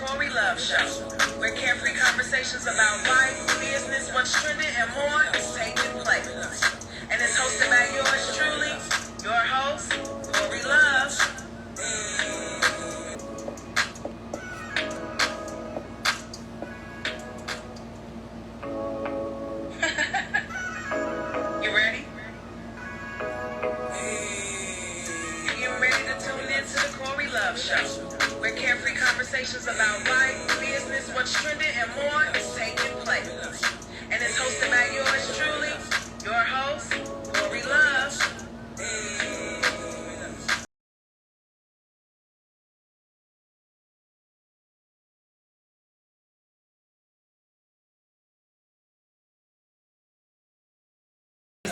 Cori Luv Show, where carefree conversations about life, business, what's trending, and more is taking place. And it's hosted by yours truly, your host, Cori Luv. You ready? You're ready to tune in to the Cori Luv Show, where carefree conversations about life, business, what's trending, and more is taking place. And it's hosted by yours truly, your host, Cori Luv.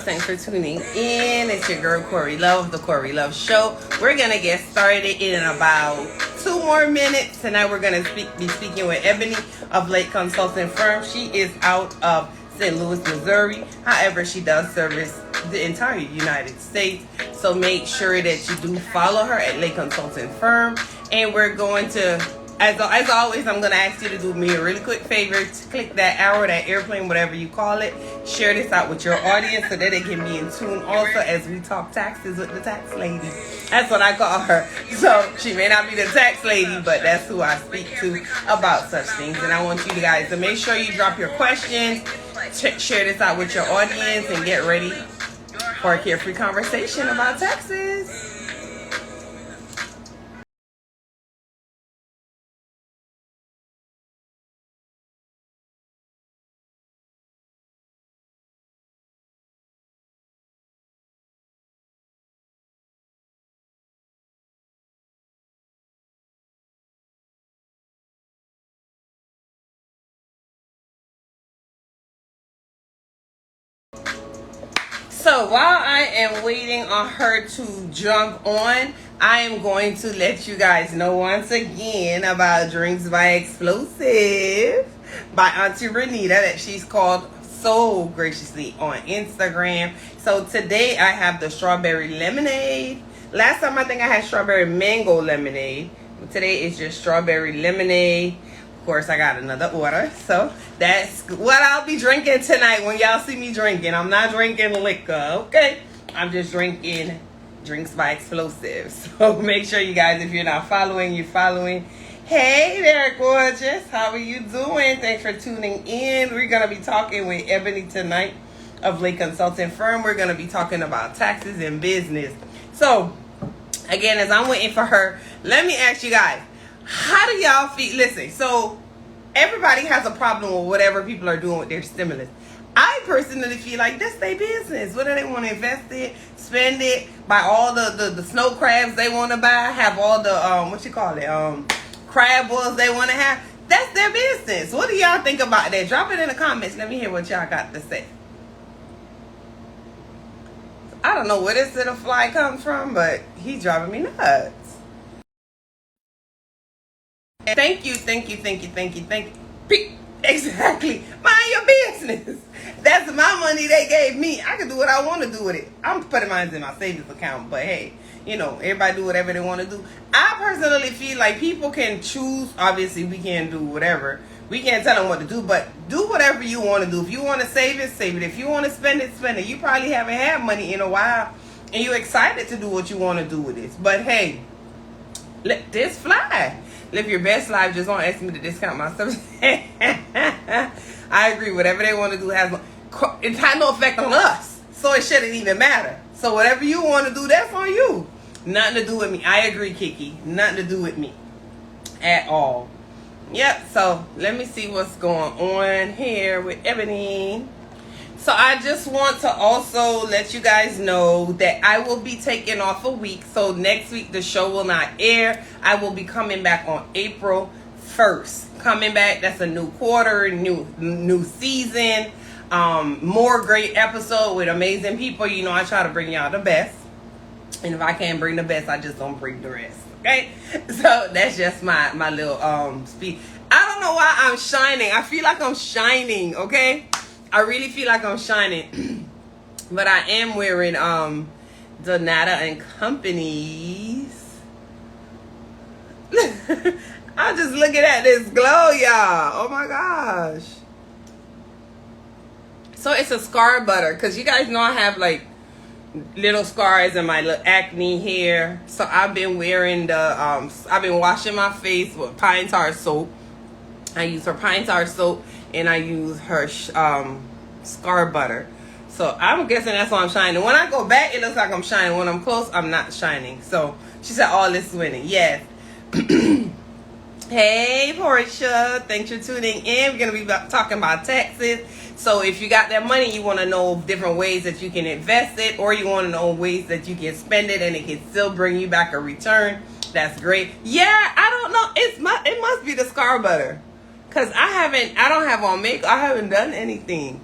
Thanks for tuning in. It's your girl Cori Luv, the Cori Luv Show. We're gonna get started in about 2 more minutes. Tonight we're gonna be speaking with Ebony of Lake Consulting Firm. She is out of St. Louis, Missouri. However, she does service the entire United States. So make sure that you do follow her at Lake Consulting Firm. And we're going to, as always, I'm going to ask you to do me a really quick favor. To click that arrow, that airplane, whatever you call it. Share this out with your audience so that they can be in tune also as we talk taxes with the tax lady. That's what I call her. So she may not be the tax lady, but that's who I speak to about such things. And I want you guys to make sure you drop your questions, share this out with your audience, and get ready for a carefree conversation about taxes. So while I am waiting on her to jump on, I am going to let you guys know once again about Drinks by Explosive by Auntie Renita that she's called so graciously on Instagram. So today I have the strawberry lemonade. Last time I think I had strawberry mango lemonade. Today is just strawberry lemonade. Of course, I got another order, so that's what I'll be drinking tonight when y'all see me drinking. I'm not drinking liquor, okay? I'm just drinking Drinks by Explosive. So make sure you guys, if you're not following, you're following. Hey there, gorgeous. How are you doing? Thanks for tuning in. We're going to be talking with Ebony tonight of Lake Consulting Firm. We're going to be talking about taxes and business. So, again, as I'm waiting for her, let me ask you guys, how do y'all feel? Listen, so everybody has a problem with whatever people are doing with their stimulus. I personally feel like that's their business. Whether they want to invest it, spend it, buy all the snow crabs they want to buy, have all the, crab boils they want to have. That's their business. What do y'all think about that? Drop it in the comments. Let me hear what y'all got to say. I don't know where this little fly comes from, but he's driving me nuts. Thank you. Exactly. Mind your business. That's my money they gave me. I can do what I want to do with it. I'm putting mine in my savings account, but hey, you know, everybody do whatever they want to do. I personally feel like people can choose. Obviously, we can't do whatever. We can't tell them what to do, but do whatever you want to do. If you want to save it, save it. If you want to spend it, spend it. You probably haven't had money in a while, and you're excited to do what you want to do with this. But hey, let this fly. Live your best life. Just don't ask me to discount my stuff. I agree. Whatever they want to do it has no effect on us. So it shouldn't even matter. So whatever you want to do, that's on you. Nothing to do with me. I agree, Kiki. Nothing to do with me at all. Yep. So let me see what's going on here with Ebony. So I just want to also let you guys know that I will be taking off a week. So next week the show will not air. I will be coming back on April 1st. Coming back. That's a new quarter, new season. More great episode with amazing people. You know, I try to bring y'all the best. And if I can't bring the best, I just don't bring the rest. Okay? So that's just my little speech. I don't know why I'm shining. I feel like I'm shining, okay? I really feel like I'm shining. But I am wearing Donata and Company's. I I'm just looking at this glow, y'all. Oh my gosh. So it's a scar butter, because you guys know I have like little scars in my little acne here. So I've been wearing the I've been washing my face with pine tar soap. I use her pine tar soap and I use her scar butter. So I'm guessing that's why I'm shining. When I go back, it looks like I'm shining. When I'm close, I'm not shining. So she said all this winning. Yes. Hey Portia, thanks for tuning in. We're gonna be talking about taxes. So if you got that money, you want to know different ways that you can invest it, or you want to know ways that you can spend it and it can still bring you back a return. That's great. Yeah, I don't know. It must be the scar butter, cause I don't have on makeup. I haven't done anything.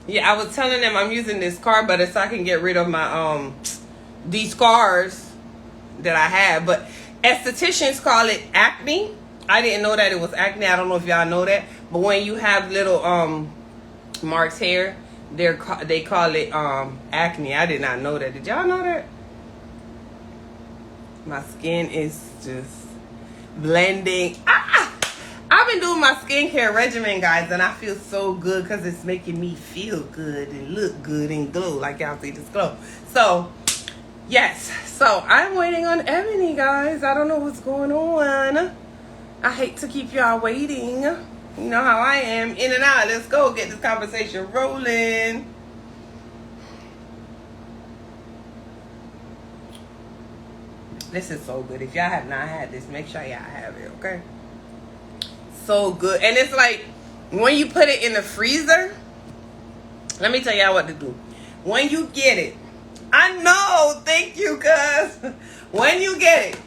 Yeah, I was telling them I'm using this scar butter so I can get rid of my these scars that I have. But estheticians call it acne. I didn't know that it was acne. I don't know if y'all know that. But when you have little marks here, they call it acne. I did not know that. Did y'all know that? My skin is just blending. I've been doing my skincare regimen, guys, and I feel so good because it's making me feel good and look good and glow, like y'all see this glow. So yes, so I'm waiting on Ebony, guys. I don't know what's going on. I hate to keep y'all waiting. You know how I am. In and out. Let's go get this conversation rolling. This is so good. If y'all have not had this, make sure y'all have it, okay? So good. And it's like, when you put it in the freezer, let me tell y'all what to do. When you get it, I know, thank you, cuz. When you get it,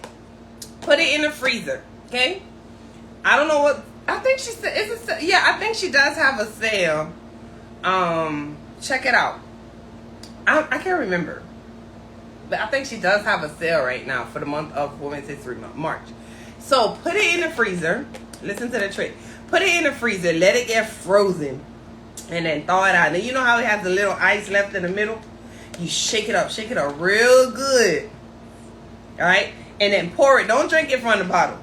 put it in the freezer, okay? I don't know what, I think she said, yeah, I think she does have a sale. Check it out. I can't remember. But I think she does have a sale right now for the month of Women's History Month, March. So put it in the freezer. Listen to the trick. Put it in the freezer. Let it get frozen. And then thaw it out. Now you know how it has the little ice left in the middle? You shake it up. Shake it up real good. Alright? And then pour it. Don't drink it from the bottle.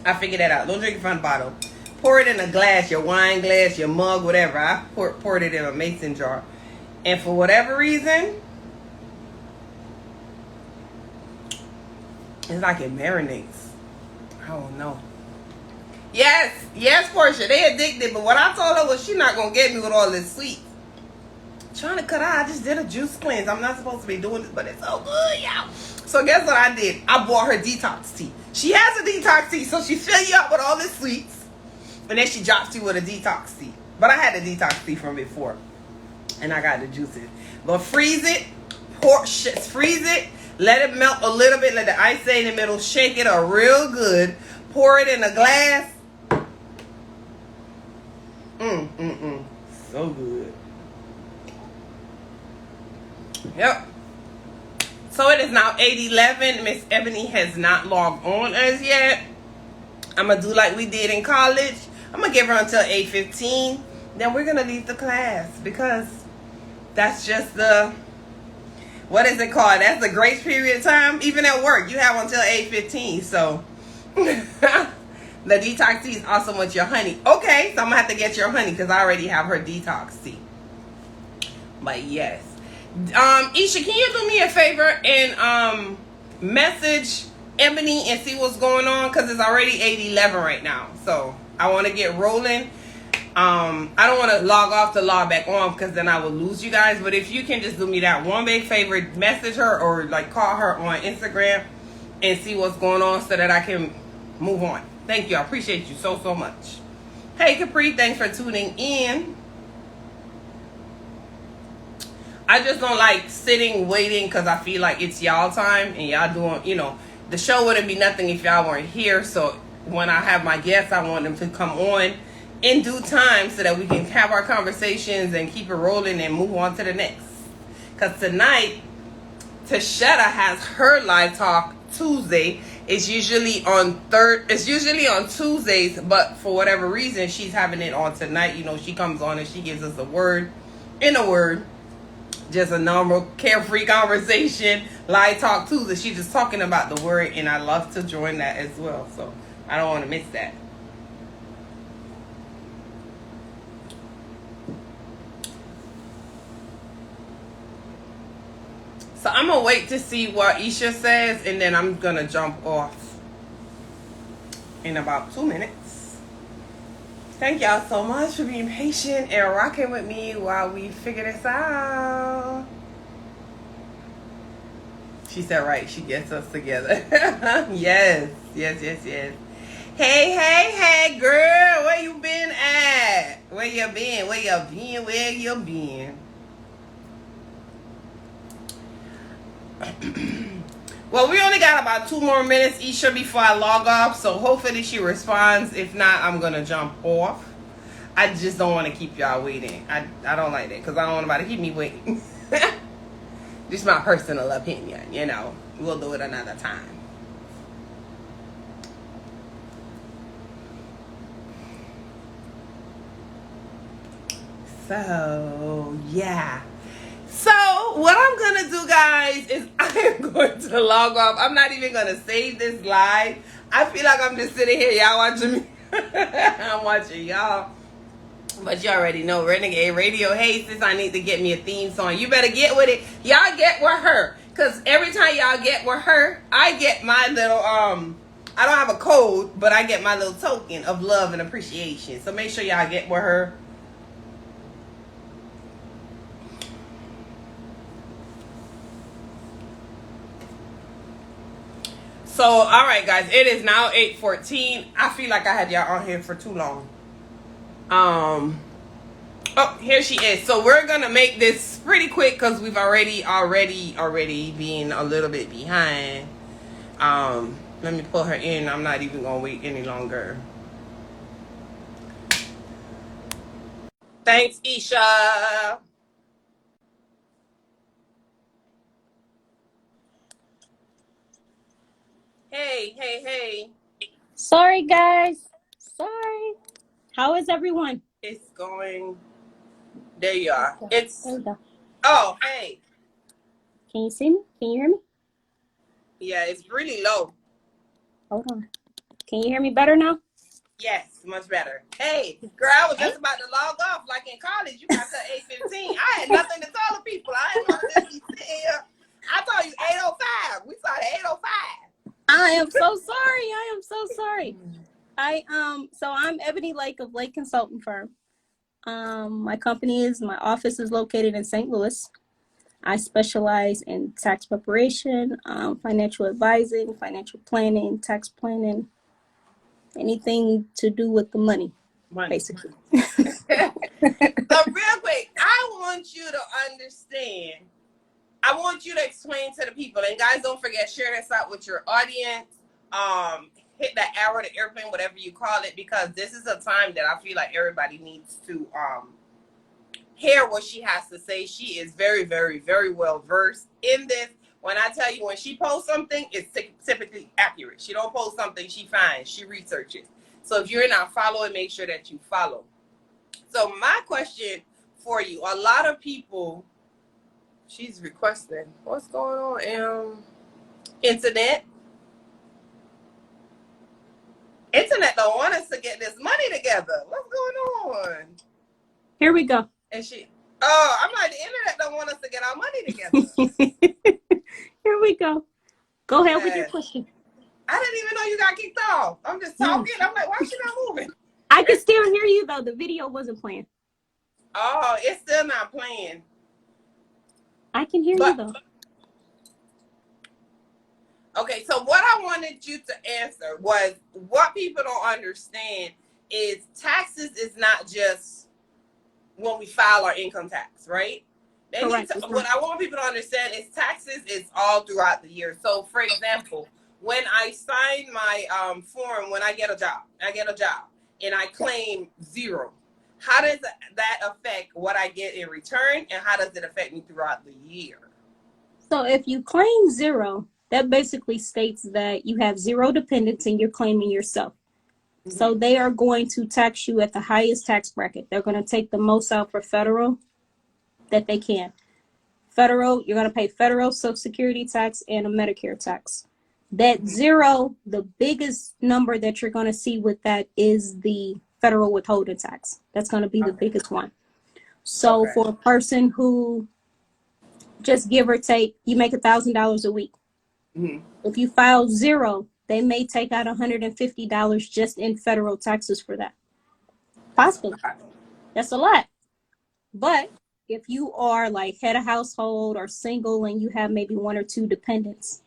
I figured that out. Don't drink it from the bottle. Pour it in a glass. Your wine glass. Your mug. Whatever. I poured it in a mason jar. And for whatever reason, it's like it marinates. I don't know. Yes, Portia. They addicted. But what I told her was she's not going to get me with all this sweet. Trying to cut out. I just did a juice cleanse. I'm not supposed to be doing this, but it's so good, y'all. So guess what I did? I bought her detox tea. She has a detox tea, so she fill you up with all the sweets. And then she drops you with a detox tea. But I had the detox tea from before. And I got the juices. But freeze it. Freeze it. Let it melt a little bit. Let the ice stay in the middle. Shake it up real good. Pour it in a glass. So good. Yep. So it is now 8:11. Miss Ebony has not logged on as yet. I'm going to do like we did in college. I'm going to give her until 8:15. Then we're going to leave the class because that's just the, what is it called? That's the grace period time. Even at work, you have until 8:15. So the detox tea is awesome with your honey. Okay, so I'm going to have to get your honey because I already have her detox tea. But yes. Isha, can you do me a favor and message Ebony and see what's going on? Because it's already 8:11 right now. So I want to get rolling. I don't want to log off to log back on because then I will lose you guys. But if you can just do me that one big favor, message her or like call her on Instagram and see what's going on so that I can move on. Thank you. I appreciate you so much. Hey Capri, thanks for tuning in. I just don't like sitting waiting because I feel like it's y'all time and y'all doing, you know, the show wouldn't be nothing if y'all weren't here. So when I have my guests, I want them to come on in due time so that we can have our conversations and keep it rolling and move on to the next. Because tonight, Tashetta has her live talk Tuesday. It's usually on Tuesdays, but for whatever reason, she's having it on tonight. You know, she comes on and she gives us a word in a word. Just a normal carefree conversation, live talk Tuesday. She's just talking about the word, and I love to join that as well. So I don't want to miss that. So I'm going to wait to see what Isha says, and then I'm going to jump off in about 2 minutes. Thank y'all so much for being patient and rocking with me while we figure this out. She said, right, she gets us together. Yes. Hey, girl, where you been at? Where you been? Well, we only got about 2 more minutes, Isha, before I log off, so hopefully she responds. If not, I'm going to jump off. I just don't want to keep y'all waiting. I don't like that, because I don't want nobody to keep me waiting. Just my personal opinion, you know. We'll do it another time. So, yeah. So, what I'm going to do, guys, is I am going to log off. I'm not even going to save this live. I feel like I'm just sitting here, y'all watching me. I'm watching y'all. But you already know, Renegade Radio. Hey, sis, I need to get me a theme song. You better get with it. Y'all get with her. Because every time y'all get with her, I get my little, I don't have a code, but I get my little token of love and appreciation. So make sure y'all get with her. So, all right, guys. It is now 8:14. I feel like I had y'all on here for too long. Oh, here she is. So we're gonna make this pretty quick because we've already been a little bit behind. Let me pull her in. I'm not even gonna wait any longer. Thanks, Isha. Hey. Sorry, guys. Sorry. How is everyone? It's going. There you are. There we go. Oh, hey. Can you see me? Can you hear me? Yeah, it's really low. Hold on. Can you hear me better now? Yes, much better. Hey, girl, I was just about to log off like in college. You got to 8:15. I had nothing to tell the people. I didn't want to just be sitting here. I told you 8:05. We started 8:05. I am so sorry. So I'm Ebony Lake of Lake Consulting Firm. My office is located in St. Louis. I specialize in tax preparation, financial advising, financial planning, tax planning, anything to do with the money. Basically. So real quick, I want you to understand. I want you to explain to the people, and guys, don't forget, share this out with your audience. Hit that arrow, the airplane, whatever you call it, because this is a time that I feel like everybody needs to hear what she has to say. She is very, very, very well versed in this. When I tell you, when she posts something, it's typically accurate. She don't post something she finds, she researches. So if you're not following, make sure that you follow. So my question for you, a lot of people, she's requesting, what's going on? Internet don't want us to get this money together. What's going on? Here we go. And I'm like, the internet don't want us to get our money together. Here we go. Go ahead with your question. I didn't even know you got kicked off. I'm just talking. I'm like, why is she not moving? I can still hear you, though. The video wasn't playing. Oh, it's still not playing. I can hear you, though. Okay, so what I wanted you to answer was, what people don't understand is taxes is not just when we file our income tax, right? What I want people to understand is taxes is all throughout the year. So, for example, when I sign my form, when I get a job, and I claim 0. How does that affect what I get in return, and how does it affect me throughout the year? So if you claim 0, that basically states that you have 0 dependents and you're claiming yourself. Mm-hmm. So they are going to tax you at the highest tax bracket. They're going to take the most out for federal that they can. Federal, you're going to pay federal Social Security tax and a Medicare tax. That zero, the biggest number that you're going to see with that is the federal withholding tax. That's going to be the biggest one. So for a person who, just give or take, you make $1,000 a week. If you file zero, they may take out $150 just in federal taxes for that. Possibly. That's a lot. But if you are like head of household or single and you have maybe 1 or 2 dependents,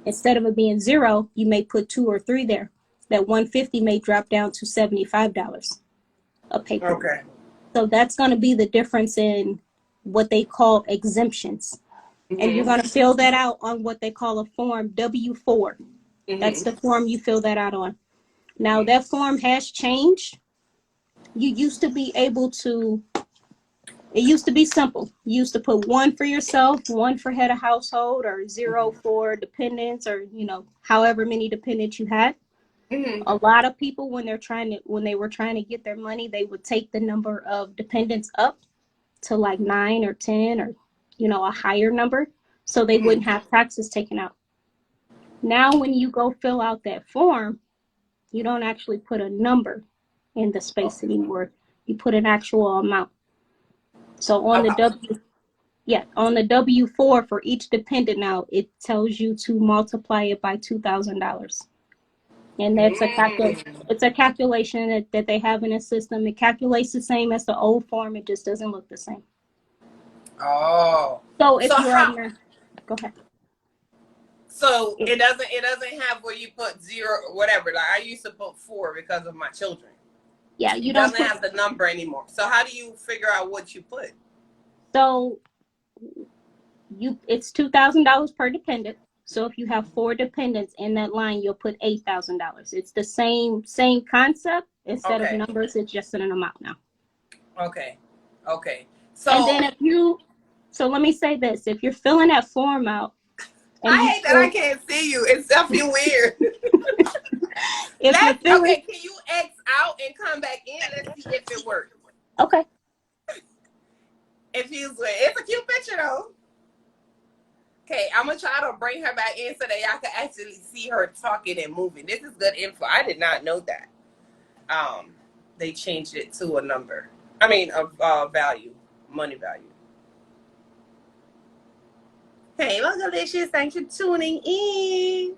instead of it being zero, you may put 2 or 3 there. That $150 may drop down to $75 a pay period. Okay. So that's going to be the difference in what they call exemptions. And you're going to fill that out on what they call a form W-4. That's the form you fill that out on. Now, that form has changed. You used to be able to, it used to be simple. You used to put 1 for yourself, 1 for head of household, or 0 for dependents, or, you know, however many dependents you had. A lot of people, when they were trying to get their money, they would take the number of dependents up to like 9 or 10 or, you know, a higher number, so they wouldn't have taxes taken out. Now, when you go fill out that form, you don't actually put a number in the space anymore. You put an actual amount. So on the W-4 for each dependent now, it tells you to multiply it by $2,000. And that's it's a calculation that they have in a system. It calculates the same as the old form. It just doesn't look the same. Oh. So if you're on your, go ahead. So it doesn't have where you put 0 or whatever. Like I used to put 4 because of my children. Yeah, you It don't doesn't have the number anymore. So how do you figure out what you put? So it's $2,000 per dependent. So if you have 4 dependents in that line, you'll put $8,000. It's the same concept. Instead of numbers, it's just an amount now. Okay. So and then so let me say this: if you're filling that form out, I hate that I can't see you. It's definitely weird. Okay, can you X out and come back in? Let's see if it works. Okay. It feels weird. It's a cute picture though. Okay, I'm gonna try to bring her back in so that y'all can actually see her talking and moving. This is good info. I did not know that. They changed it to a number. I mean, a value, money value. Hey, look, delicious. Thanks for tuning in.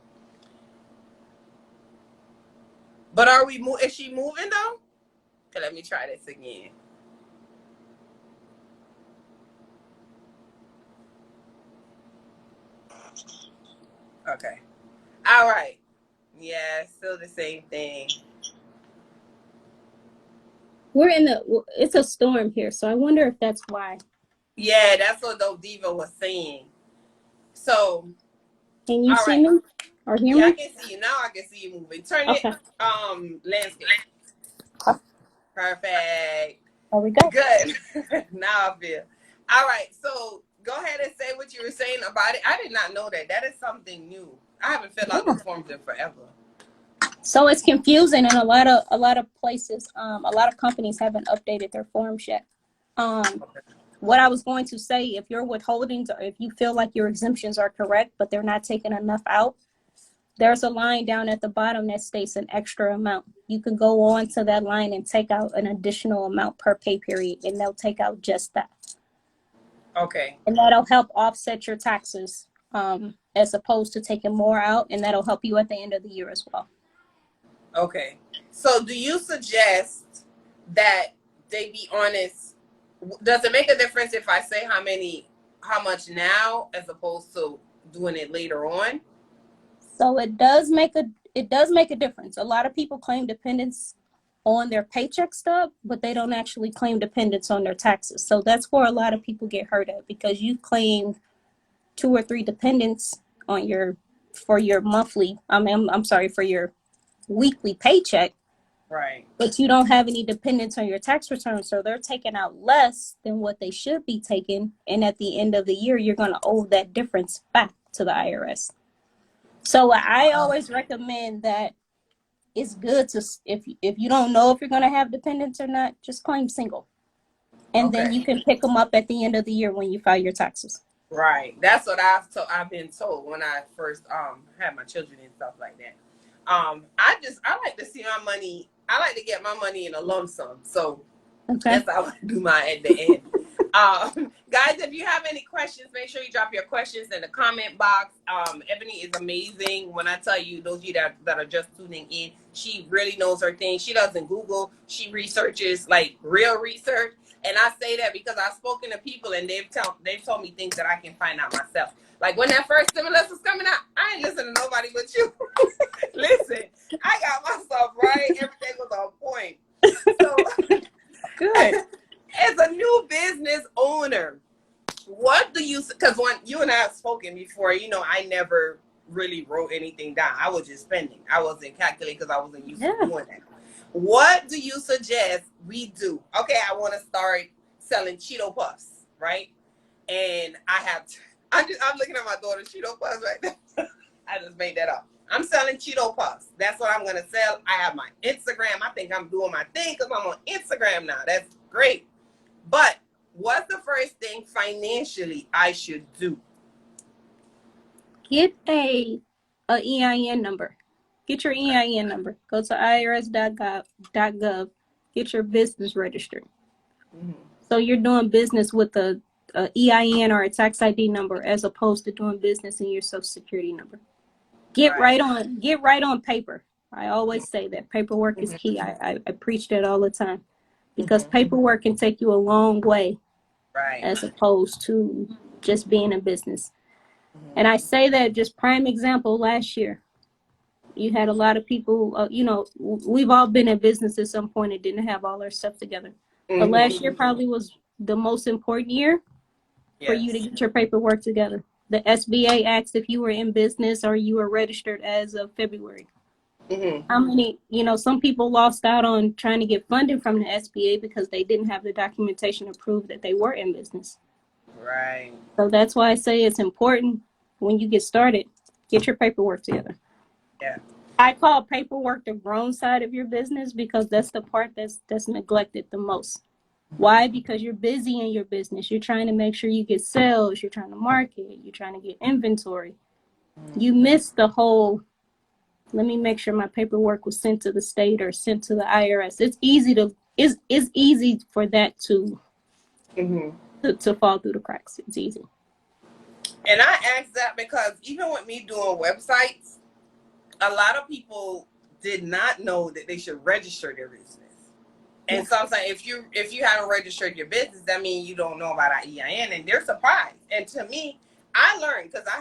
But is she moving though? Okay, let me try this again. Okay. All right. Yeah, still the same thing. It's a storm here, so I wonder if that's why. Yeah, that's what the diva was saying. So, can you see me or hear me? Yeah, I can see you now. I can see you moving. Turn it landscape. Perfect. There we go. Good. Now I feel. All right. So go ahead and say what you were saying about it. I did not know that. That is something new. I haven't filled out those forms in forever. So it's confusing, and a lot of places, a lot of companies haven't updated their forms yet. What I was going to say, if your withholdings, or if you feel like your exemptions are correct, but they're not taking enough out, there's a line down at the bottom that states an extra amount. You can go on to that line and take out an additional amount per pay period, and they'll take out just that. Okay. And that'll help offset your taxes, as opposed to taking more out, and that'll help you at the end of the year as well. Okay. So do you suggest that they be honest? Does it make a difference if I say how much now as opposed to doing it later on? So it does make a difference. A lot of people claim dependents on their paycheck stub, but they don't actually claim dependents on their taxes. So that's where a lot of people get hurt at, because you claim 2 or 3 dependents on for your weekly paycheck. Right. But you don't have any dependents on your tax return, so they're taking out less than what they should be taking, and at the end of the year, you're going to owe that difference back to the IRS. So I always recommend that it's good to, if you don't know if you're going to have dependents or not, just claim single, and then you can pick them up at the end of the year when you file your taxes. Right. That's what I've been told when I first had my children and stuff like that. I like to see my money. I like to get my money in a lump sum. So Okay. that's how I do mine at the end. Guys, if you have any questions, make sure you drop your questions in the comment box. Ebony is amazing. When I tell you, those of you that are just tuning in, she really knows her thing. She doesn't Google. She researches like real research. And I say that because I've spoken to people and they've told me things that I can find out myself. Like when that first stimulus was coming out, I ain't listening to nobody but you. Listen, I got myself right. Everything was on point. So Good. as a new business owner, what do you, because when you and I have spoken before, I never really wrote anything down. I was just spending. I wasn't calculating because I wasn't used to doing that. What do you suggest we do? Okay, I want to start selling Cheeto Puffs, right? And I'm looking at my daughter's Cheeto Puffs right now. I just made that up. I'm selling Cheeto Puffs. That's what I'm going to sell. I have my Instagram. I think I'm doing my thing because I'm on Instagram now. That's great. But what's the first thing financially I should do? Get a EIN number. Get your EIN number. Go to irs.gov. Get your business registered. Mm-hmm. So you're doing business with a EIN or a tax ID number as opposed to doing business in your social security number. Get right on paper. I always say that paperwork is key. I preach that all the time because paperwork can take you a long way as opposed to just being in business. And I say that just prime example, last year, you had a lot of people, we've all been in business at some point and didn't have all our stuff together. But last year probably was the most important year for you to get your paperwork together. The SBA asked if you were in business or you were registered as of February. How many, some people lost out on trying to get funding from the SBA because they didn't have the documentation to prove that they were in business. Right. So that's why I say it's important when you get started, get your paperwork together. Yeah. I call paperwork the grown side of your business because that's the part that's neglected the most. Why? Because you're busy in your business. You're trying to make sure you get sales. You're trying to market. You're trying to get inventory. You miss the whole, let me make sure my paperwork was sent to the state or sent to the IRS. It's easy for that to fall through the cracks. It's easy. And I ask that because even with me doing websites, a lot of people did not know that they should register their business. And sometimes if you haven't registered your business, that means you don't know about our EIN, and they're surprised. And to me, I learned because I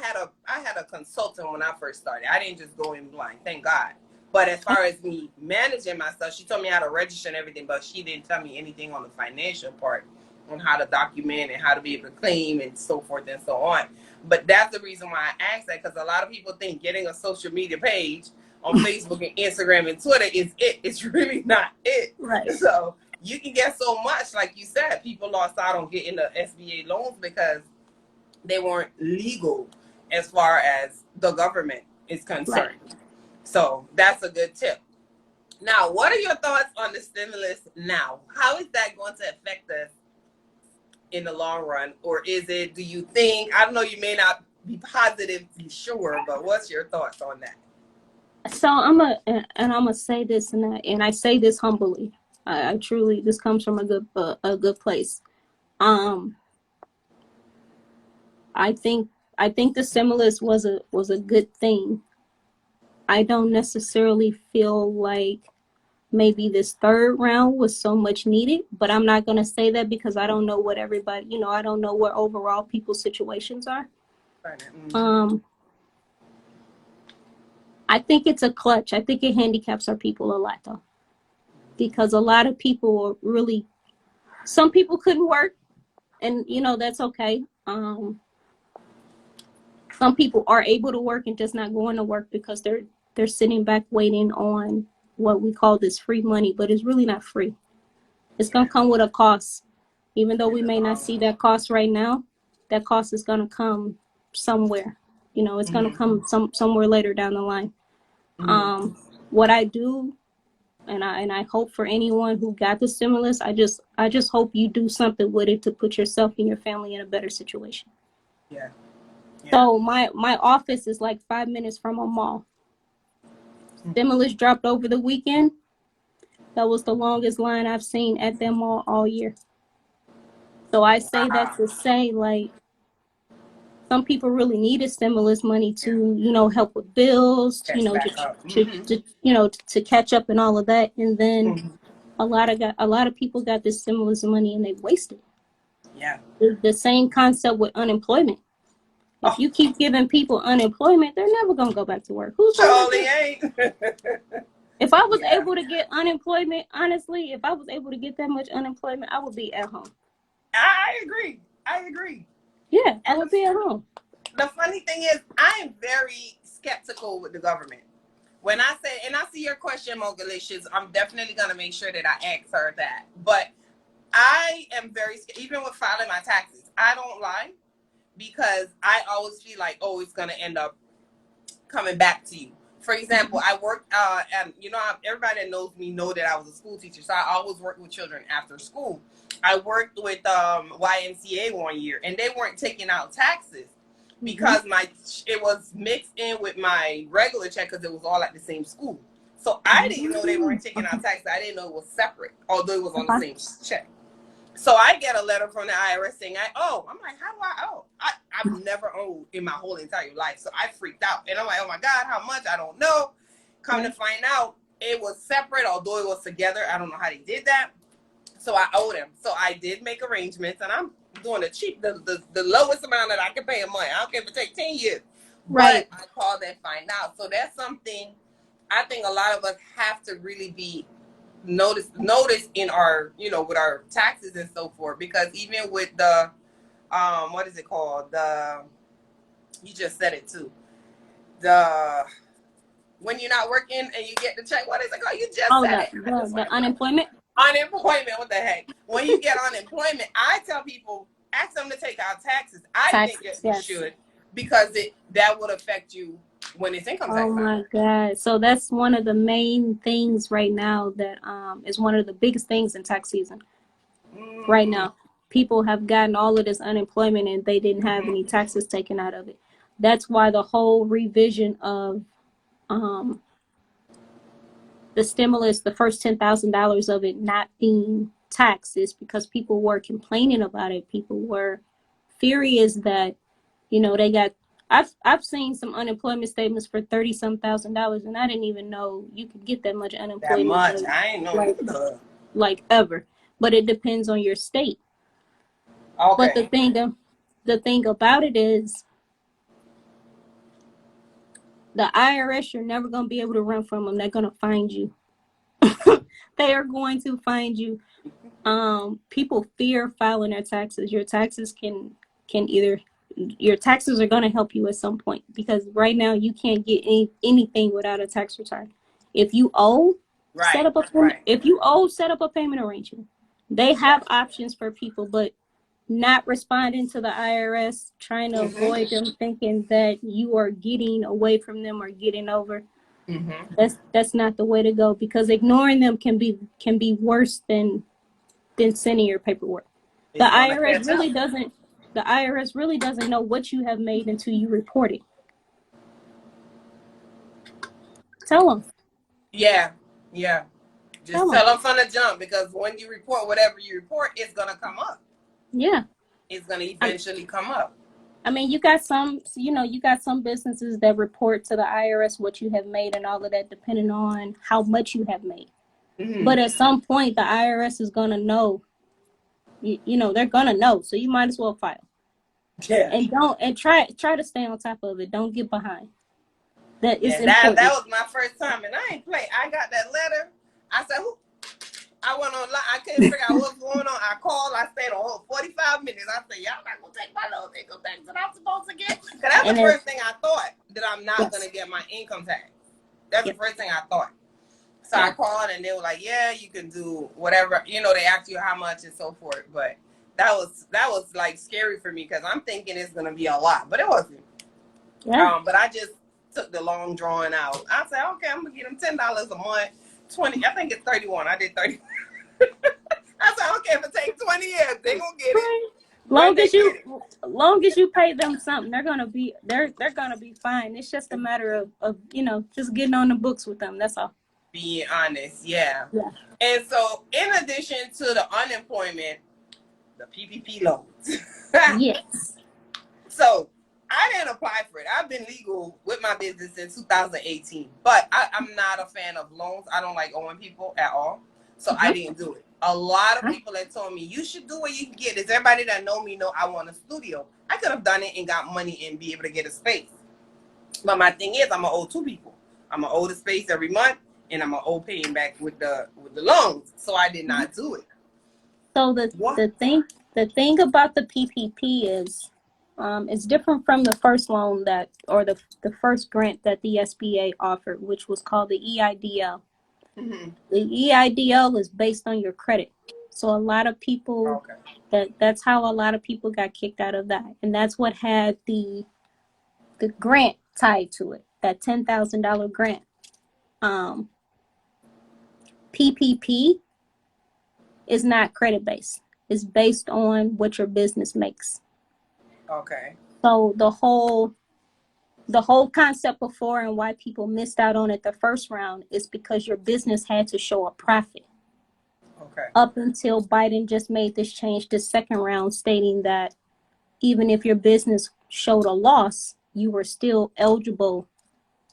had a consultant when I first started. I didn't just go in blind, thank God. But as far as me managing myself, she told me how to register and everything, but she didn't tell me anything on the financial part, on how to document and how to be able to claim and so forth and so on. But that's the reason why I asked that, because a lot of people think getting a social media page on Facebook and Instagram and Twitter is it. It's really not it. Right. So you can get so much, like you said, people lost out on getting the SBA loans because they weren't legal as far as the government is concerned. Right. So that's a good tip. Now, what are your thoughts on the stimulus now? How is that going to affect us in the long run? Or do you think, I don't know, you may not be positively sure, but what's your thoughts on that? So I'm gonna say this, and I say this humbly. I truly, this comes from a good place. I think the stimulus was a good thing. I don't necessarily feel like maybe this third round was so much needed, but I'm not gonna say that because I don't know what everybody, I don't know what overall people's situations are. I think it's a clutch. I think it handicaps our people a lot, though, because a lot of people are really, some people couldn't work, and that's okay. Some people are able to work and just not going to work because they're sitting back waiting on what we call this free money, but it's really not free. It's gonna come with a cost, even though we may not see that cost right now. That cost is gonna come somewhere. It's gonna come somewhere later down the line. What I do, and I hope for anyone who got the stimulus, I just hope you do something with it to put yourself and your family in a better situation. Yeah. Yeah. So my office is like 5 minutes from a mall. Stimulus dropped over the weekend. That was the longest line I've seen at that mall all year. So I say that to say, like, some people really needed stimulus money to, help with bills, Catch back up. to catch up and all of that. And then a lot of people got this stimulus money and they wasted it. Yeah. The same concept with unemployment. If you keep giving people unemployment, they're never gonna go back to work. Who's Surely ain't. If I was able to get unemployment, honestly, if I was able to get that much unemployment, I would be at home. I agree. Yeah, I would be at home. The funny thing is, I am very skeptical with the government. When I say, and I see your question, Mogalicious, I'm definitely going to make sure that I ask her that. But I am very, even with filing my taxes, I don't lie because I always feel like, oh, it's going to end up coming back to you. For example, I worked, and everybody that knows me know that I was a school teacher, so I always worked with children after school. I worked with YMCA one year, and they weren't taking out taxes because it was mixed in with my regular check because it was all at the same school. So I didn't know they weren't taking out taxes. I didn't know it was separate, although it was on the same check. So I get a letter from the IRS saying, I'm like, how do I owe? I've never owed in my whole entire life. So I freaked out. And I'm like, oh my God, how much? I don't know. Come to find out, it was separate, although it was together. I don't know how they did that. So I owed them. So I did make arrangements, and I'm doing the lowest amount that I can pay a month. I don't care if it takes 10 years. Right. But I called and find out. So that's something I think a lot of us have to really be notice in our, with our taxes and so forth, because even with the what is it called, you just said it too, when you're not working and you get the check, what is it called? You just said it. The unemployment. What the heck? When you get unemployment, I tell people, ask them to take out taxes. I think that you should, because that would affect you when it's income tax. Oh my God. So that's one of the main things right now that is one of the biggest things in tax season. Right now, people have gotten all of this unemployment and they didn't have any taxes taken out of it. That's why the whole revision of the stimulus, the first $10,000 of it not being taxed, is because people were complaining about it. People were furious that, they got. I've seen some unemployment statements for $30-some thousand, and I didn't even know you could get that much unemployment. That much? I ain't know like ever. But it depends on your state. Okay. But the thing about it is, the IRS, you're never going to be able to run from them. They're going to find you. They are going to find you. People fear filing their taxes. Your taxes your taxes are going to help you at some point, because right now you can't get anything without a tax return. If you owe, set up a payment arrangement. They have options for people, but not responding to the IRS, trying to avoid them thinking that you are getting away from them or getting over. That's not the way to go, because ignoring them can be worse than sending your paperwork. The IRS really doesn't know what you have made until you report it. Tell them. Yeah. Just tell them from the jump, because when you report whatever you report, it's gonna come up. Yeah. It's gonna eventually come up. I mean, you got some businesses that report to the IRS what you have made and all of that, depending on how much you have made. But at some point, the IRS is gonna know. They're gonna know, so you might as well file. Yeah. And try to stay on top of it. Don't get behind. That was my first time, and I ain't play. I got that letter. I said, I went online. I couldn't figure out what's going on. I called. I stayed on hold 45 minutes. I said, y'all not gonna take my little income tax that I'm supposed to get? Because that's the first thing I thought, that I'm not gonna get my income tax. That's the first thing I thought. So I called, and they were like, yeah, you can do whatever. They asked you how much and so forth. But that was like scary for me, because I'm thinking it's gonna be a lot, but it wasn't. Yeah. But I just took the long drawing out. I said, okay, I'm gonna get them $10 a month. 20, I think it's 31. I did 30. I said, okay, if it takes 20 years, they gonna get it. Long as you pay them something, they're gonna be fine. It's just a matter of just getting on the books with them. That's all. Being honest, yeah. Yeah. And so, in addition to the unemployment, the PPP loans. Yes. So I didn't apply for it. I've been legal with my business since 2018, but I'm not a fan of loans. I don't like owing people at all, so I didn't do it. A lot of people have told me you should do what you can get. Is everybody that know me know I want a studio? I could have done it and got money and be able to get a space. But my thing is, I'm gonna owe two people. I'm gonna owe the space every month, and I'm gonna owe paying back with the loans. So I did not do it. So the thing about the PPP is, it's different from the first loan the first grant that the SBA offered, which was called the EIDL. Mm-hmm. The EIDL is based on your credit. So a lot of people, that's how a lot of people got kicked out of that. And that's what had the grant tied to it, that $10,000 grant. PPP is not credit based. It's based on what your business makes. Okay. So the whole concept before and why people missed out on it the first round is because your business had to show a profit. Okay. Up until Biden just made this change this second round, stating that even if your business showed a loss, you were still eligible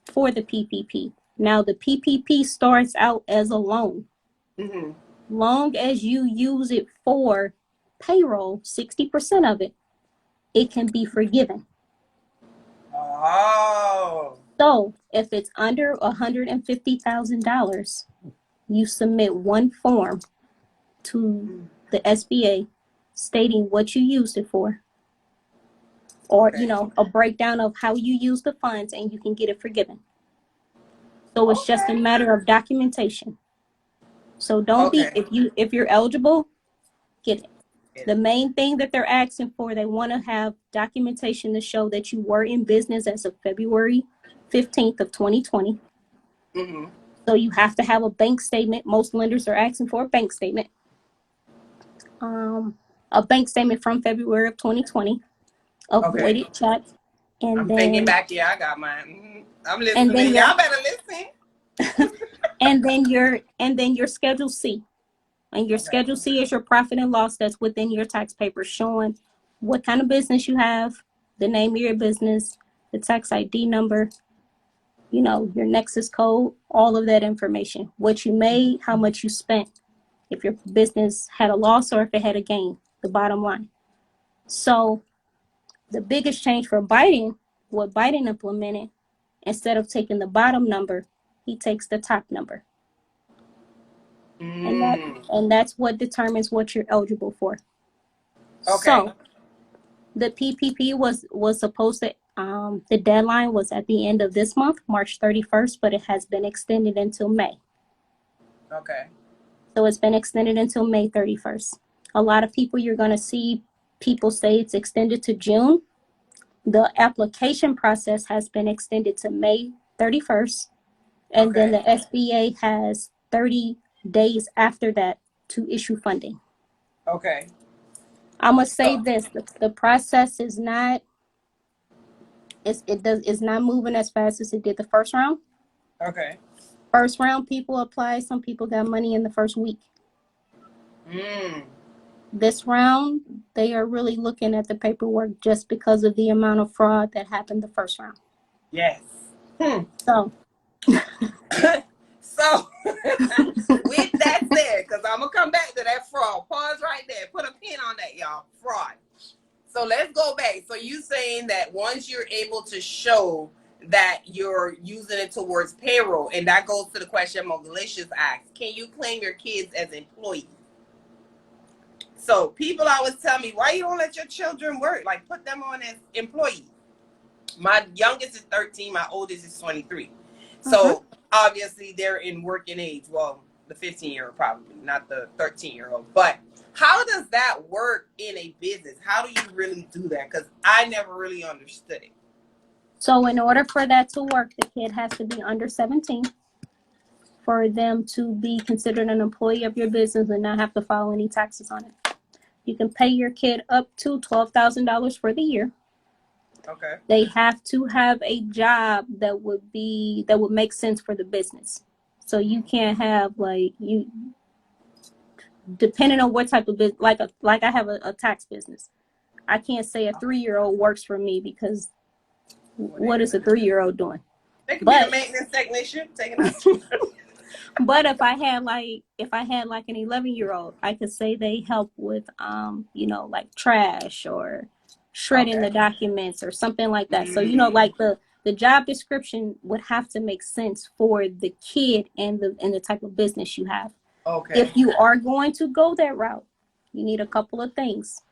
for the PPP. Now the PPP starts out as a loan. Mm-hmm. Long as you use it for payroll, 60% of it can be forgiven. Oh. So if it's under $150,000, you submit one form to the SBA stating what you used it for, or a breakdown of how you use the funds, and you can get it forgiven. So it's just a matter of documentation. So don't be, if you're eligible, get it. The main thing that they're asking for, they want to have documentation to show that you were in business as of February 15th of 2020. Mm-hmm. So you have to have a bank statement. Most lenders are asking for a bank statement. A bank statement from February of 2020, a voided check. And I'm thinking back, I got mine. I'm listening. Y'all better listen. and then your Schedule C. And your Schedule C is your profit and loss that's within your tax papers, showing what kind of business you have, the name of your business, the tax ID number, your Nexus code, all of that information. What you made, how much you spent, if your business had a loss or if it had a gain, the bottom line. So the biggest change for Biden, what Biden implemented, instead of taking the bottom number, he takes the top number. And that's what determines what you're eligible for. Okay. So the PPP was supposed to, the deadline was at the end of this month, March 31st, but it has been extended until May. Okay. So it's been extended until May 31st. A lot of people, you're going to see people say it's extended to June. The application process has been extended to May 31st. And then the SBA has 30 days after that to issue funding. Okay. I must say this, the process is not, it's not moving as fast as it did the first round. Okay. First round, people apply. Some people got money in the first week. This round, they are really looking at the paperwork just because of the amount of fraud that happened the first round. Yes. So. So, with that said, because I'm going to come back to that fraud. Pause right there. Put a pin on that, y'all. Fraud. So, let's go back. So, you saying that once you're able to show that you're using it towards payroll, and that goes to the question Malicious asked, can you claim your kids as employees? So, people always tell me, why you don't let your children work? Like, put them on as employees. My youngest is 13. My oldest is 23. So, obviously, they're in working age. Well, the 15-year-old probably, not the 13-year-old. But how does that work in a business? How do you really do that? Because I never really understood it. So in order for that to work, the kid has to be under 17 for them to be considered an employee of your business and not have to file any taxes on it. You can pay your kid up to $12,000 for the year. Okay. They have to have a job that would make sense for the business. So you can't have depending on what type of business, like I have a tax business. I can't say a 3-year-old works for me because what is a 3-year-old doing? They could be the maintenance technician taking out. But if I had like an 11-year-old, I could say they help with like trash or shredding the documents or something like that. So like the job description would have to make sense for the kid and the type of business you have. Okay. If you are going to go that route, you need a couple of things.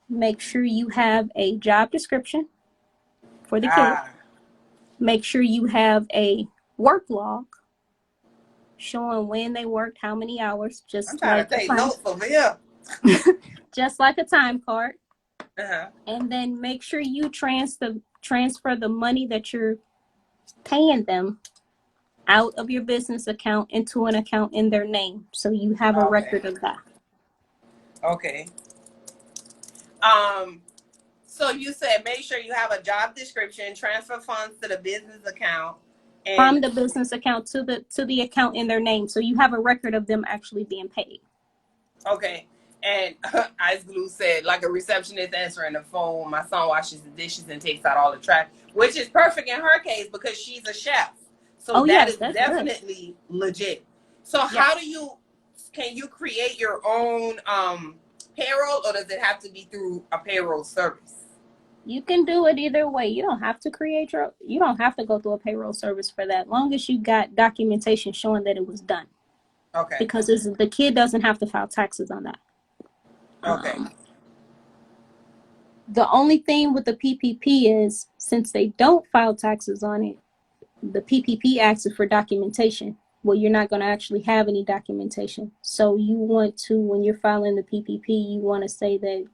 Make sure you have a job description for the kid. Make sure you have a work log showing when they worked, how many hours, just like to take notes over here. Just like a time card. Uh-huh. And then make sure you transfer the money that you're paying them out of your business account into an account in their name, so you have a record of that. Okay. So you said make sure you have a job description, transfer funds to the business account, and from the business account to the account in their name, so you have a record of them actually being paid. Okay. And Ice Glue said, like a receptionist answering the phone, my son washes the dishes and takes out all the trash, which is perfect in her case because she's a chef. So that is definitely good. Legit. So how can you create your own payroll, or does it have to be through a payroll service? You can do it either way. You don't have to you don't have to go through a payroll service for that, long as you got documentation showing that it was done. Okay. Because the kid doesn't have to file taxes on that. Okay. The only thing with the PPP is, since they don't file taxes on it, the PPP asks for documentation. Well, you're not going to actually have any documentation. So you want to, when you're filing the PPP, you want to say that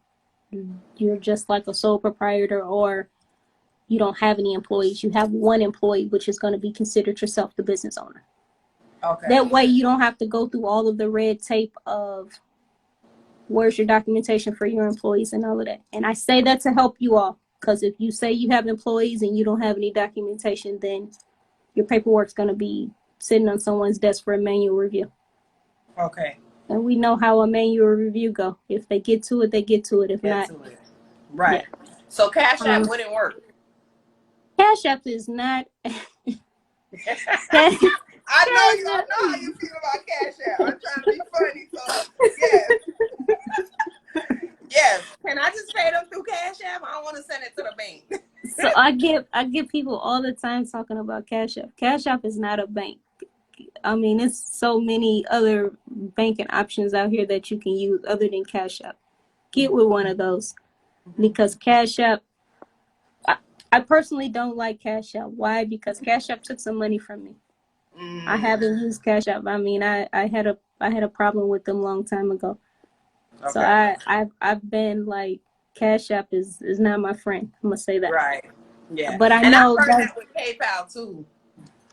you're just like a sole proprietor, or you don't have any employees. You have one employee, which is going to be considered yourself the business owner. Okay. That way you don't have to go through all of the red tape of where's your documentation for your employees and all of that. And I say that to help you all, because if you say you have employees and you don't have any documentation, then your paperwork's going to be sitting on someone's desk for a manual review. Okay. And we know how a manual review go. If they get to it, they get to it. If not, right. Yeah. So Cash App wouldn't work. Cash App is not. I know how you feel about Cash App. I'm trying to be funny, so yes. Yes. Can I just pay them through Cash App? I don't want to send it to the bank. So I get people all the time talking about Cash App. Cash App is not a bank. I mean, it's so many other banking options out here that you can use other than Cash App. Get with one of those, because Cash App, I personally don't like Cash App. Why? Because Cash App took some money from me. I haven't used Cash App. I mean, I had a problem with them a long time ago. Okay. So I've been like, Cash App is not my friend. I'm gonna say that. Right. Yeah. But I know I've heard that with PayPal too.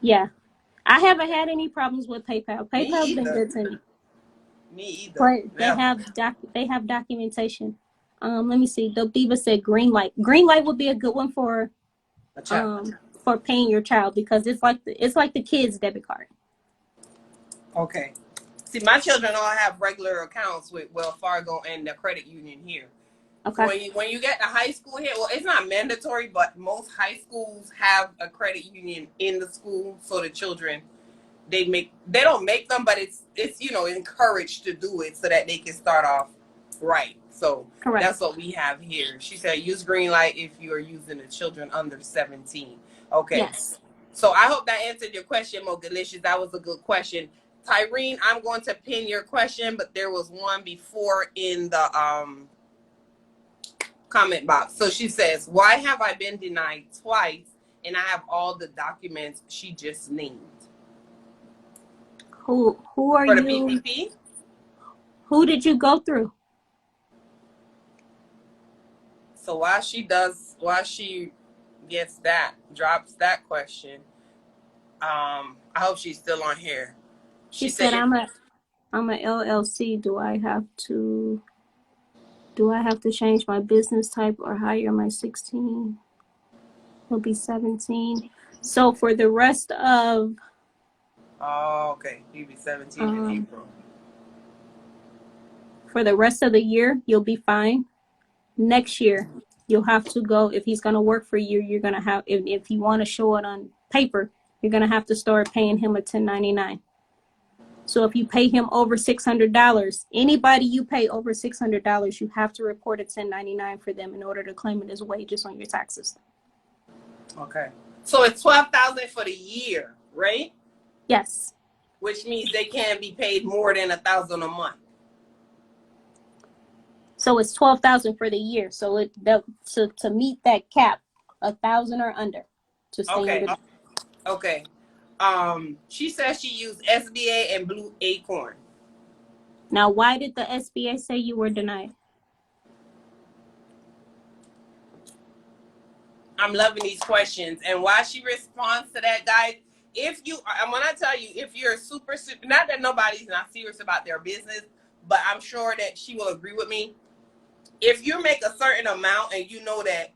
Yeah. I haven't had any problems with PayPal. PayPal's been good to me. Me either. But they have documentation. Let me see. Dope Diva said green light. Green light would be a good one for paying your child, because it's like the kid's debit card. Okay. See, my children all have regular accounts with Wells Fargo and the credit union here. Okay. When you get to high school here, well, it's not mandatory, but most high schools have a credit union in the school, so the children they don't make them, but it's encouraged to do it so that they can start off right. So correct. That's what we have here. She said use green light if you are using the children under 17. Okay. Yes. So I hope that answered your question, Mo Delicious. That was a good question. Tyrene, I'm going to pin your question, but there was one before in the comment box. So she says, why have I been denied twice and I have all the documents she just named? Who are for you? The PPP? Who did you go through? So while she drops that question, I hope she's still on here. She said, I'm a LLC. Do I have to? Do I have to change my business type or hire my 16? He'll be 17. So for the rest of Oh, okay. He'll be 17 in April. for the rest of the year, you'll be fine. Next year, you'll have to go, if he's going to work for you, you're going to have, if you want to show it on paper, you're going to have to start paying him a 1099. So if you pay him over $600, anybody you pay over $600, you have to report a 1099 for them in order to claim it as wages on your taxes. Okay. So it's $12,000 for the year, right? Yes. Which means they can't be paid more than $1,000 a month. So it's $12,000 for the year. So to meet that cap, 1,000 or under to stay Okay. under. Okay. She says she used SBA and Blue Acorn. Now, why did the SBA say you were denied? I'm loving these questions. And while she responds to that, guys, I'm going to tell you, if you're super, not that nobody's not serious about their business, but I'm sure that she will agree with me. If you make a certain amount and you know that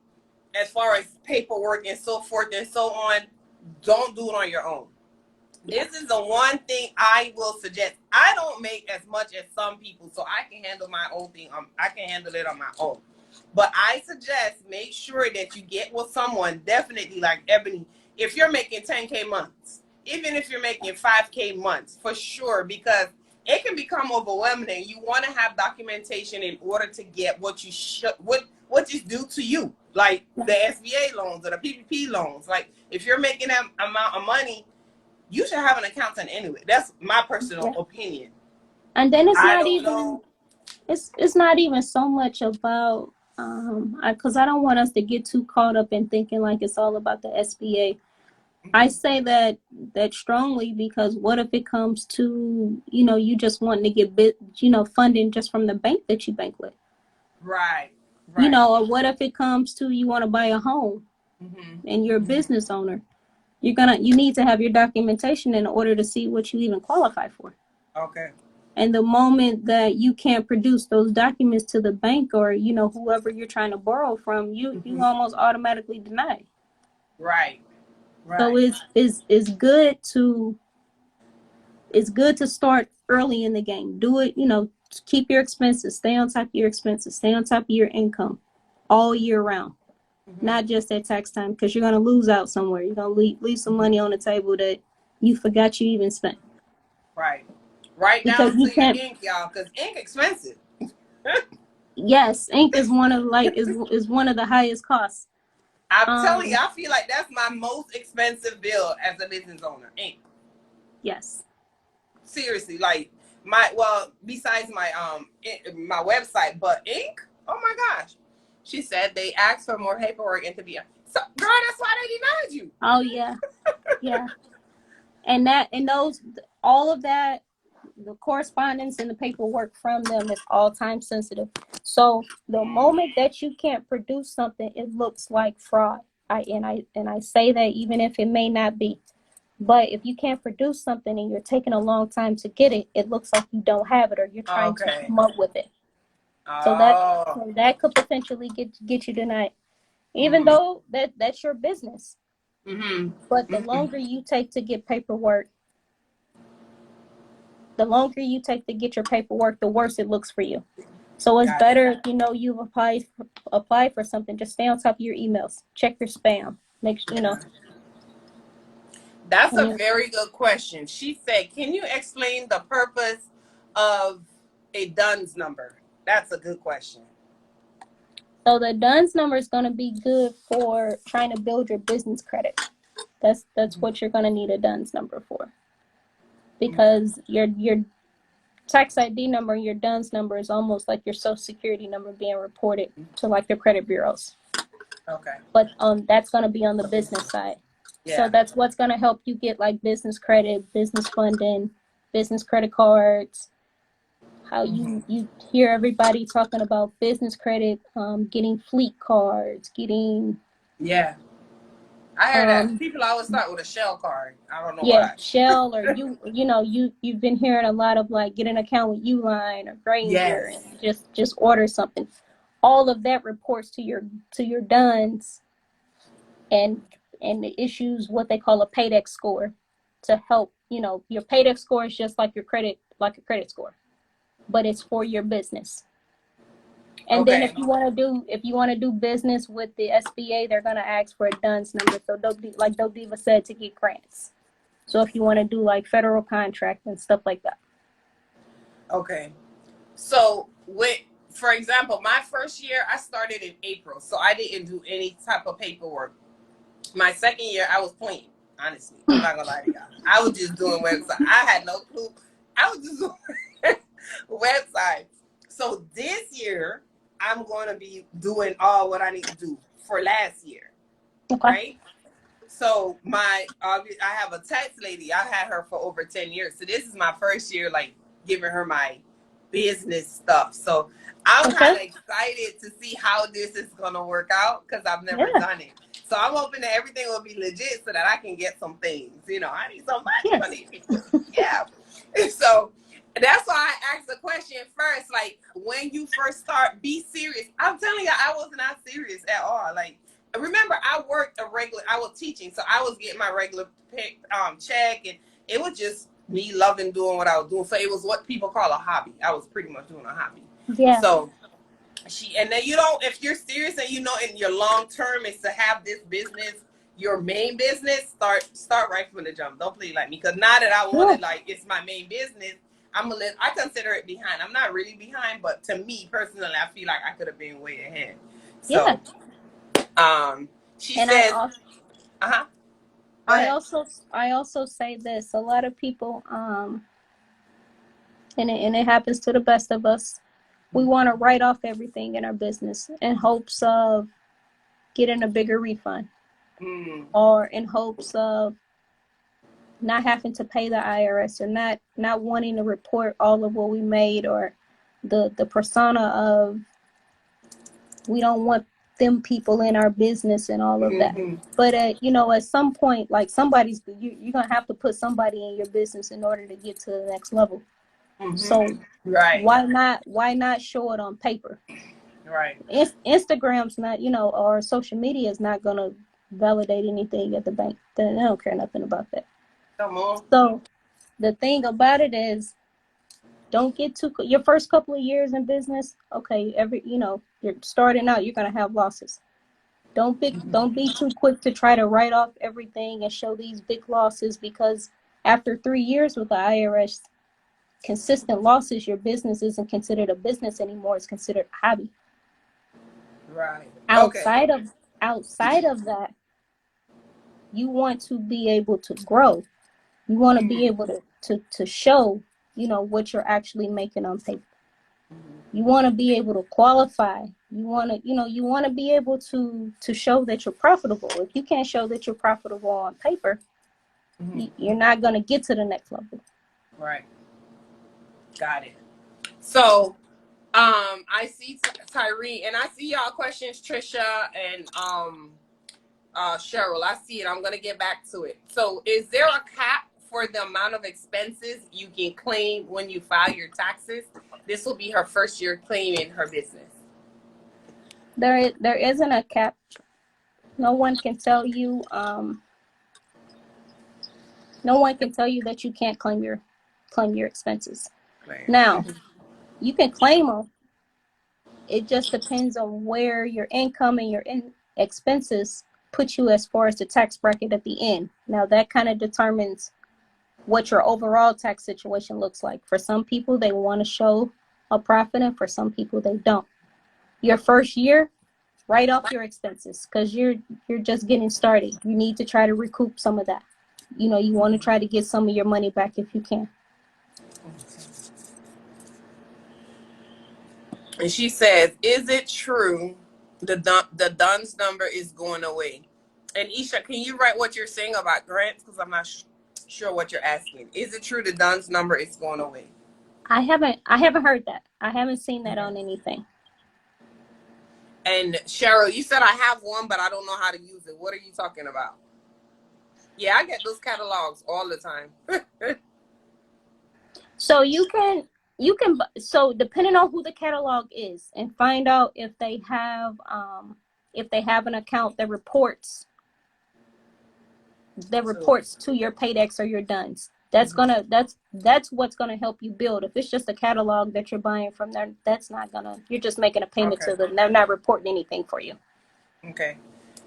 as far as paperwork and so forth and so on, don't do it on your own. This is the one thing I will suggest. I don't make as much as some people, so I can handle my own thing. I can handle it on my own. But I suggest make sure that you get with someone, definitely like Ebony, if you're making 10K months, even if you're making 5K months, for sure, because it can become overwhelming and you want to have documentation in order to get what you should, what is due to you, like the SBA loans or the PPP loans. Like if you're making that amount of money, you should have an accountant anyway. That's my personal opinion. And then it's not even so much about because I don't want us to get too caught up in thinking like it's all about the SBA. I say that strongly because what if it comes to, you just wanting to get funding just from the bank that you bank with. Right. Or what if it comes to you want to buy a home and you're a business owner. You need to have your documentation in order to see what you even qualify for. Okay. And the moment that you can't produce those documents to the bank or, whoever you're trying to borrow from, you almost automatically deny. Right. So it's good to start early in the game. Do it, keep your expenses, stay on top of your expenses, stay on top of your income all year round. Not just at tax time, because you're going to lose out somewhere. You're going to leave some money on the table that you forgot you even spent. Right. Right down to your ink, y'all, because ink expensive. Yes, ink is one of is one of the highest costs. I'm telling you, I feel like that's my most expensive bill as a business owner, ink. Yes. Seriously, like besides my my website, but ink, oh my gosh. She said they asked for more paperwork and to be so girl, that's why they denied you. Oh yeah. Yeah. And all of that, the correspondence and the paperwork from them is all time sensitive. So the moment that you can't produce something, it looks like fraud. I say that even if it may not be. But if you can't produce something and you're taking a long time to get it, it looks like you don't have it or you're trying to come up with it. So that could potentially get you denied, even though that's your business. But the longer you take to get paperwork, the your paperwork, the worse it looks for you. So it's better if you've applied for something. Just stay on top of your emails. Check your spam. Make sure That's a very good question. She said, "Can you explain the purpose of a DUNS number?" That's a good question. So the DUNS number is going to be good for trying to build your business credit. That's what you're going to need a DUNS number for. Because your tax ID number and your DUNS number is almost like your social security number being reported to like your credit bureaus. Okay. But that's going to be on the business side. Yeah. So that's what's going to help you get like business credit, business funding, business credit cards. How you hear everybody talking about business credit, getting fleet cards, getting. Yeah. I heard that people always start with a Shell card. I don't know why. Yeah, Shell or you've been hearing a lot of like get an account with Uline or Granger and just order something. all of that reports to your DUNS, and it issues what they call a paydex score to help, your paydex score is just like your credit, like a credit score, but it's for your business. And then if you want to do business with the SBA, they're going to ask for a DUNS number. So like Dodiva said, to get grants. So if you want to do like federal contract and stuff like that. Okay. So for example, my first year, I started in April. So I didn't do any type of paperwork. My second year, I was playing, honestly. I'm not going to lie to y'all. I was just doing websites. I had no clue. I was just doing websites. So this year, I'm going to be doing all what I need to do for last year. Okay. Right? So I have a tax lady. I had her for over 10 years. So this is my first year, like, giving her my business stuff. So I'm kind of excited to see how this is going to work out because I've never done it. So I'm hoping that everything will be legit so that I can get some things. I need some money. Yeah. So that's why I asked the question first. Like, when you first start, be serious. I'm telling you, I was not serious at all. Like, remember, I was teaching, so I was getting my regular check, and it was just me loving doing what I was doing. So it was what people call a hobby. I was pretty much doing a hobby. Yeah. So and then if you're serious and in your long term is to have this business your main business, start right from the jump. Don't play like me, because now that I want it, like, it's my main business, I consider it behind. I'm not really behind, but to me personally, I feel like I could have been way ahead. So she says, I also say this. A lot of people, and it happens to the best of us. We want to write off everything in our business in hopes of getting a bigger refund, or in hopes of not having to pay the IRS, or not wanting to report all of what we made, or the persona of we don't want them people in our business and all of that. But at some point, like, you're gonna have to put somebody in your business in order to get to the next level. So why not show it on paper? Right. Instagram's not, or social media is not gonna validate anything at the bank. They don't care nothing about that. Come on. So the thing about it is, don't get your first couple of years in business. Okay, you're starting out, you're gonna have losses. Don't be too quick to try to write off everything and show these big losses, because after 3 years with the IRS, consistent losses, your business isn't considered a business anymore. It's considered a hobby. Right. Outside of that, you want to be able to grow. You want to be able to show, what you're actually making on paper. You want to be able to qualify. You want to be able to show that you're profitable. If you can't show that you're profitable on paper, you're not going to get to the next level. Right. Got it. So, I see Tyree, and I see y'all questions, Trisha and Cheryl. I see it. I'm gonna get back to it. So, is there a cap for the amount of expenses you can claim when you file your taxes? This will be her first year claiming her business. There isn't a cap. No one can tell you. No one can tell you that you can't claim your expenses. Right. Now, you can claim them. It just depends on where your income and your expenses put you as far as the tax bracket at the end. Now, that kind of determines what your overall tax situation looks like. For some people, they want to show a profit, and for some people, they don't. Your first year, write off your expenses, because you're just getting started. You need to try to recoup some of that. You want to try to get some of your money back if you can. And she says, is it true the DUNS number is going away? And Isha, can you write what you're saying about grants? Because I'm not sure what you're asking. Is it true the DUNS number is going away? I haven't heard that. I haven't seen that on anything. And Cheryl, you said I have one, but I don't know how to use it. What are you talking about? Yeah, I get those catalogs all the time. So you can You can, so depending on who the catalog is, and find out if they have an account that reports to your Paydex or your Duns. That's what's gonna help you build. If it's just a catalog that you're buying from there, that's not gonna. You're just making a payment to them. They're not reporting anything for you. Okay.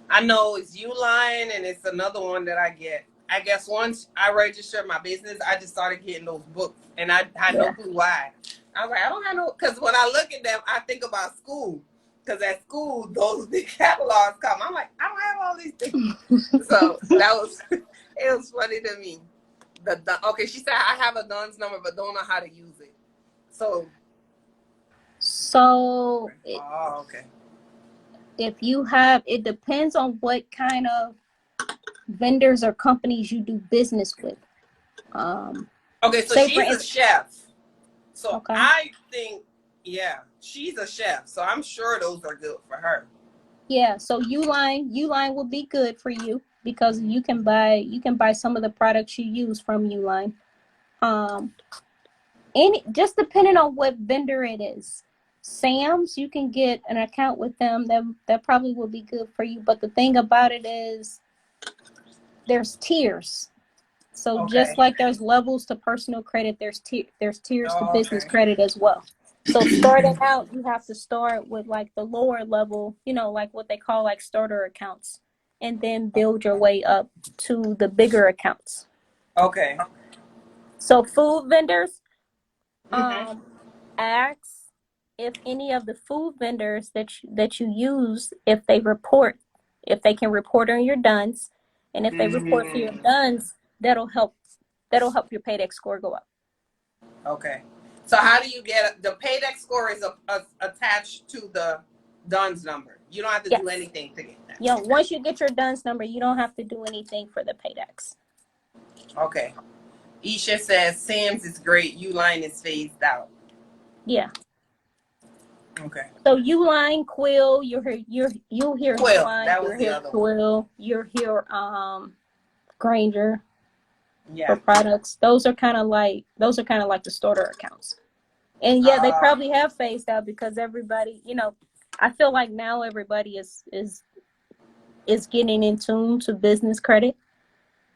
I know it's Uline, and it's another one that I get. I guess once I registered my business, I just started getting those books, and I had no clue why. I was like, I don't have no, because when I look at them, I think about school. Because at school, those big catalogs come. I'm like, I don't have all these things. So it was funny to me. Okay, she said I have a DUNS number, but don't know how to use it. So. Okay. If you have, it depends on what kind of vendors or companies you do business with. Okay, so she's a chef. So I think, she's a chef. So I'm sure those are good for her. Yeah, so Uline will be good for you because you can buy some of the products you use from Uline. Just depending on what vendor it is. Sam's, you can get an account with them. That probably will be good for you. But the thing about it is there's tiers. So just like there's levels to personal credit, there's tiers to business credit as well. So starting out, you have to start with like the lower level, like what they call like starter accounts, and then build your way up to the bigger accounts. Okay. So food vendors, ask if any of the food vendors that you use, if they can report on your DUNS, and if they report to your DUNS, that'll help your Paydex score go up. Okay. So how do you get the Paydex score is attached to the DUNS number? You don't have to do anything to get that. Yeah, once you get your DUNS number, you don't have to do anything for the Paydex. Okay. Isha says Sam's is great. Uline is phased out. Yeah. Okay. So Uline, Quill, you'll hear Quill. Uline, That was the other Quill, you'll hear Granger. Yeah. For products. Those are kind of like the starter accounts. And they probably have phased out because everybody, I feel like now everybody is getting in tune to business credit.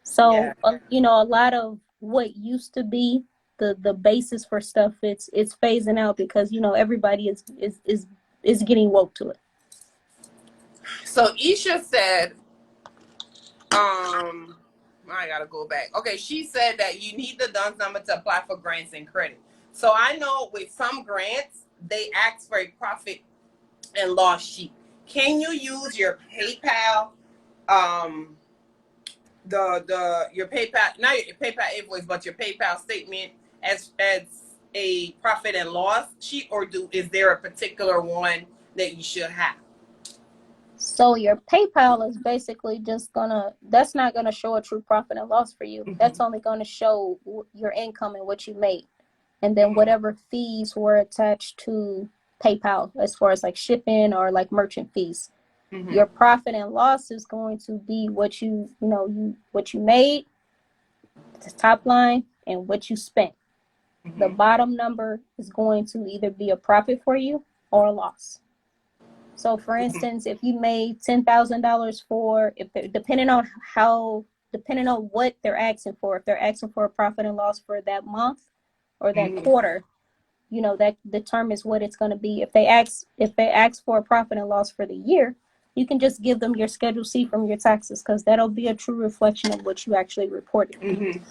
So a lot of what used to be the basis for stuff, it's phasing out because everybody is getting woke to it. So Isha said, I gotta go back. Okay, she said that you need the DUNS number to apply for grants and credit. So I know with some grants they ask for a profit and loss sheet. Can you use your PayPal, your PayPal, not your PayPal invoice, but your PayPal statement as a profit and loss sheet, or is there a particular one that you should have? So your PayPal is basically that's not gonna show a true profit and loss for you. That's only gonna show your income and what you made. And then whatever fees were attached to PayPal as far as like shipping or like merchant fees. Your profit and loss is going to be what you made, the top line, and what you spent. The bottom number is going to either be a profit for you or a loss. So, for instance, if you made $10,000 depending on what they're asking for, if they're asking for a profit and loss for that month or that quarter, that determines what it's going to be. If they ask for a profit and loss for the year, you can just give them your Schedule C from your taxes because that'll be a true reflection of what you actually reported.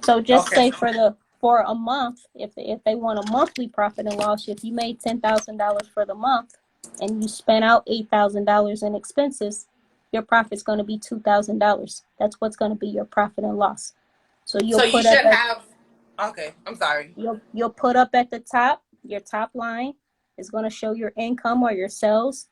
So just say for a month, if they want a monthly profit and loss, if you made $10,000 for the month, and you spent out $8,000 in expenses, your profit's going to be $2,000. That's what's going to be your profit and loss. So you should have. Okay, I'm sorry. You'll put up at the top. Your top line is going to show your income or your sales,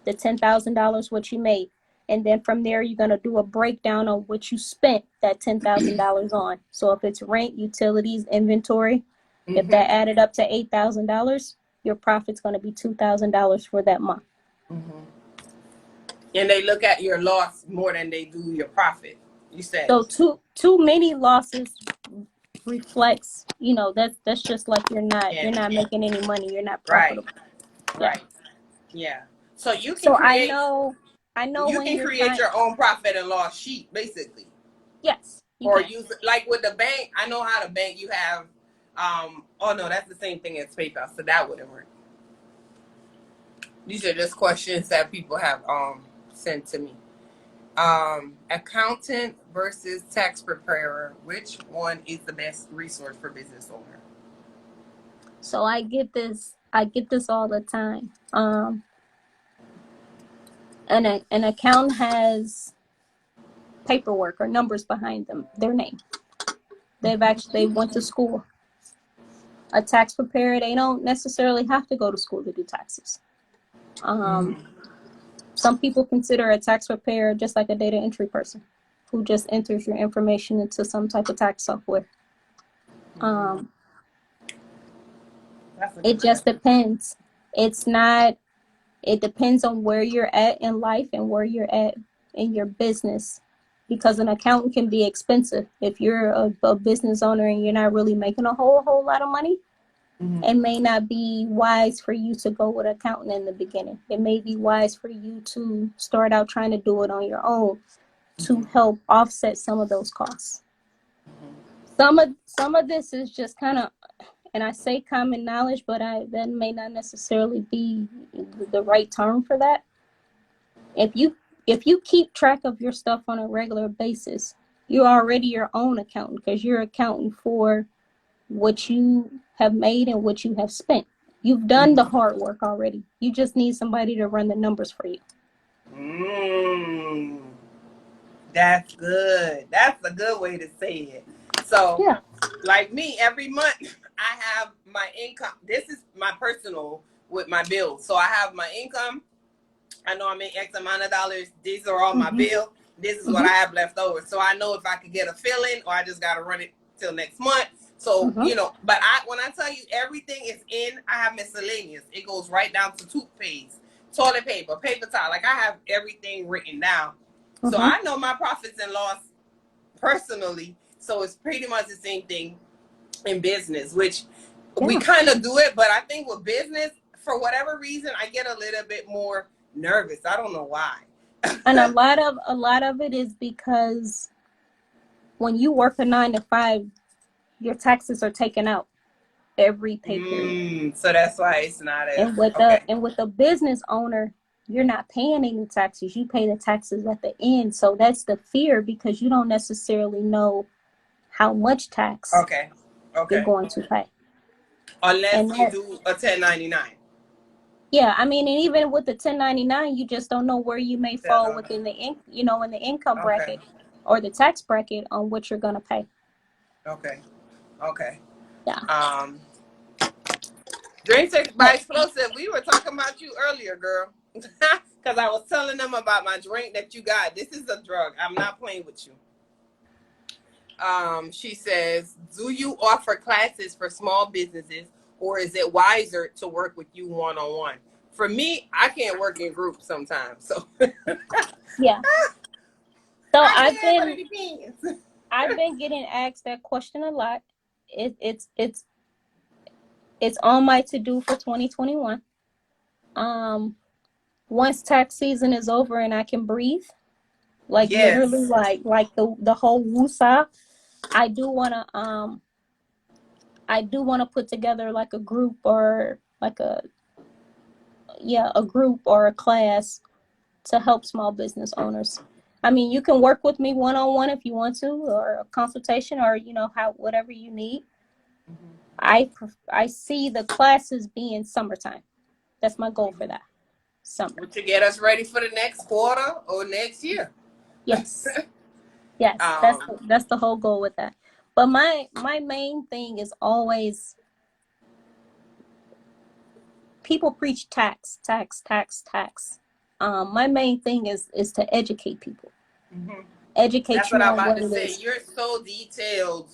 the $10,000 what you made, and then from there you're going to do a breakdown of what you spent that $10,000 on. So if it's rent, utilities, inventory, if that added up to $8,000. Your profit's going to be $2,000 for that month. And they look at your loss more than they do your profit. You said so. Too many losses reflects, you know, that's just like you're not making any money, you're not Right. profitable. Right. Yeah. So you can So I create know when you're trying. your own profit and loss sheet, basically. Yes, you Or can. use it like with the bank. I know how the bank you have. Oh no, that's the same thing as PayPal, so that wouldn't work. These are just questions that people have sent to me. Accountant versus tax preparer. Which one is the best resource for business owner? So I get this all the time. An account has paperwork or numbers behind them, their name. They went to school. A tax preparer, they don't necessarily have to go to school to do taxes. Some people consider a tax preparer just like a data entry person who just enters your information into some type of tax software. It just depends. It depends on where you're at in life and where you're at in your business, because an accountant can be expensive. If you're a business owner and you're not really making a whole lot of money, it may not be wise for you to go with an accountant in the beginning. It may be wise for you to start out trying to do it on your own to help offset some of those costs. Some of this is just kind of, and I say common knowledge, but that may not necessarily be the right term for that. If you keep track of your stuff on a regular basis, you're already your own accountant, because you're accounting for what you have made and what you have spent. You've done the hard work already. You just need somebody to run the numbers for you. That's good. That's a good way to say it. So, yeah. Like me, every month I have my income. This is my personal with my bills. So I have my income. I know I make X amount of dollars. These are all my bills. This is what I have left over. So I know if I could get a fill-in or I just got to run it till next month. So, you know, but when I tell you everything is in, I have miscellaneous. It goes right down to toothpaste, toilet paper, paper towel. Like I have everything written down. So I know my profits and loss personally. So it's pretty much the same thing in business, which we kind of do it. But I think with business, for whatever reason, I get a little bit more nervous. I don't know why. And a lot of it is because when you work a 9 to 5, your taxes are taken out every pay period. So that's why it's not as. And with a business owner, you're not paying any taxes. You pay the taxes at the end. So that's the fear, because you don't necessarily know how much tax you're going to pay. Unless you do a 1099. Yeah, I mean, and even with the 1099, you just don't know where you may fall within the in the income bracket or the tax bracket on what you're gonna pay. Okay. Yeah. Drinks by Explosive. We were talking about you earlier, girl. Because I was telling them about my drink that you got. This is a drug. I'm not playing with you. She says, do you offer classes for small businesses, or is it wiser to work with you one-on-one? For me, I can't work in groups sometimes. So yeah. So I've been getting asked that question a lot. It's on my to-do for 2021. Once tax season is over and I can breathe, like literally like the whole woosah, I do wanna put together like a group or like a group or a class to help small business owners. I mean, you can work with me one-on-one if you want to, or a consultation, or whatever you need. I see the classes being summertime. That's my goal for that summer. To get us ready for the next quarter or next year. Yes. Yes, that's the whole goal with that. But my main thing is always, people preach tax. My main thing is to educate people. Educate That's you what I'm on about what to it say. is. You're so detailed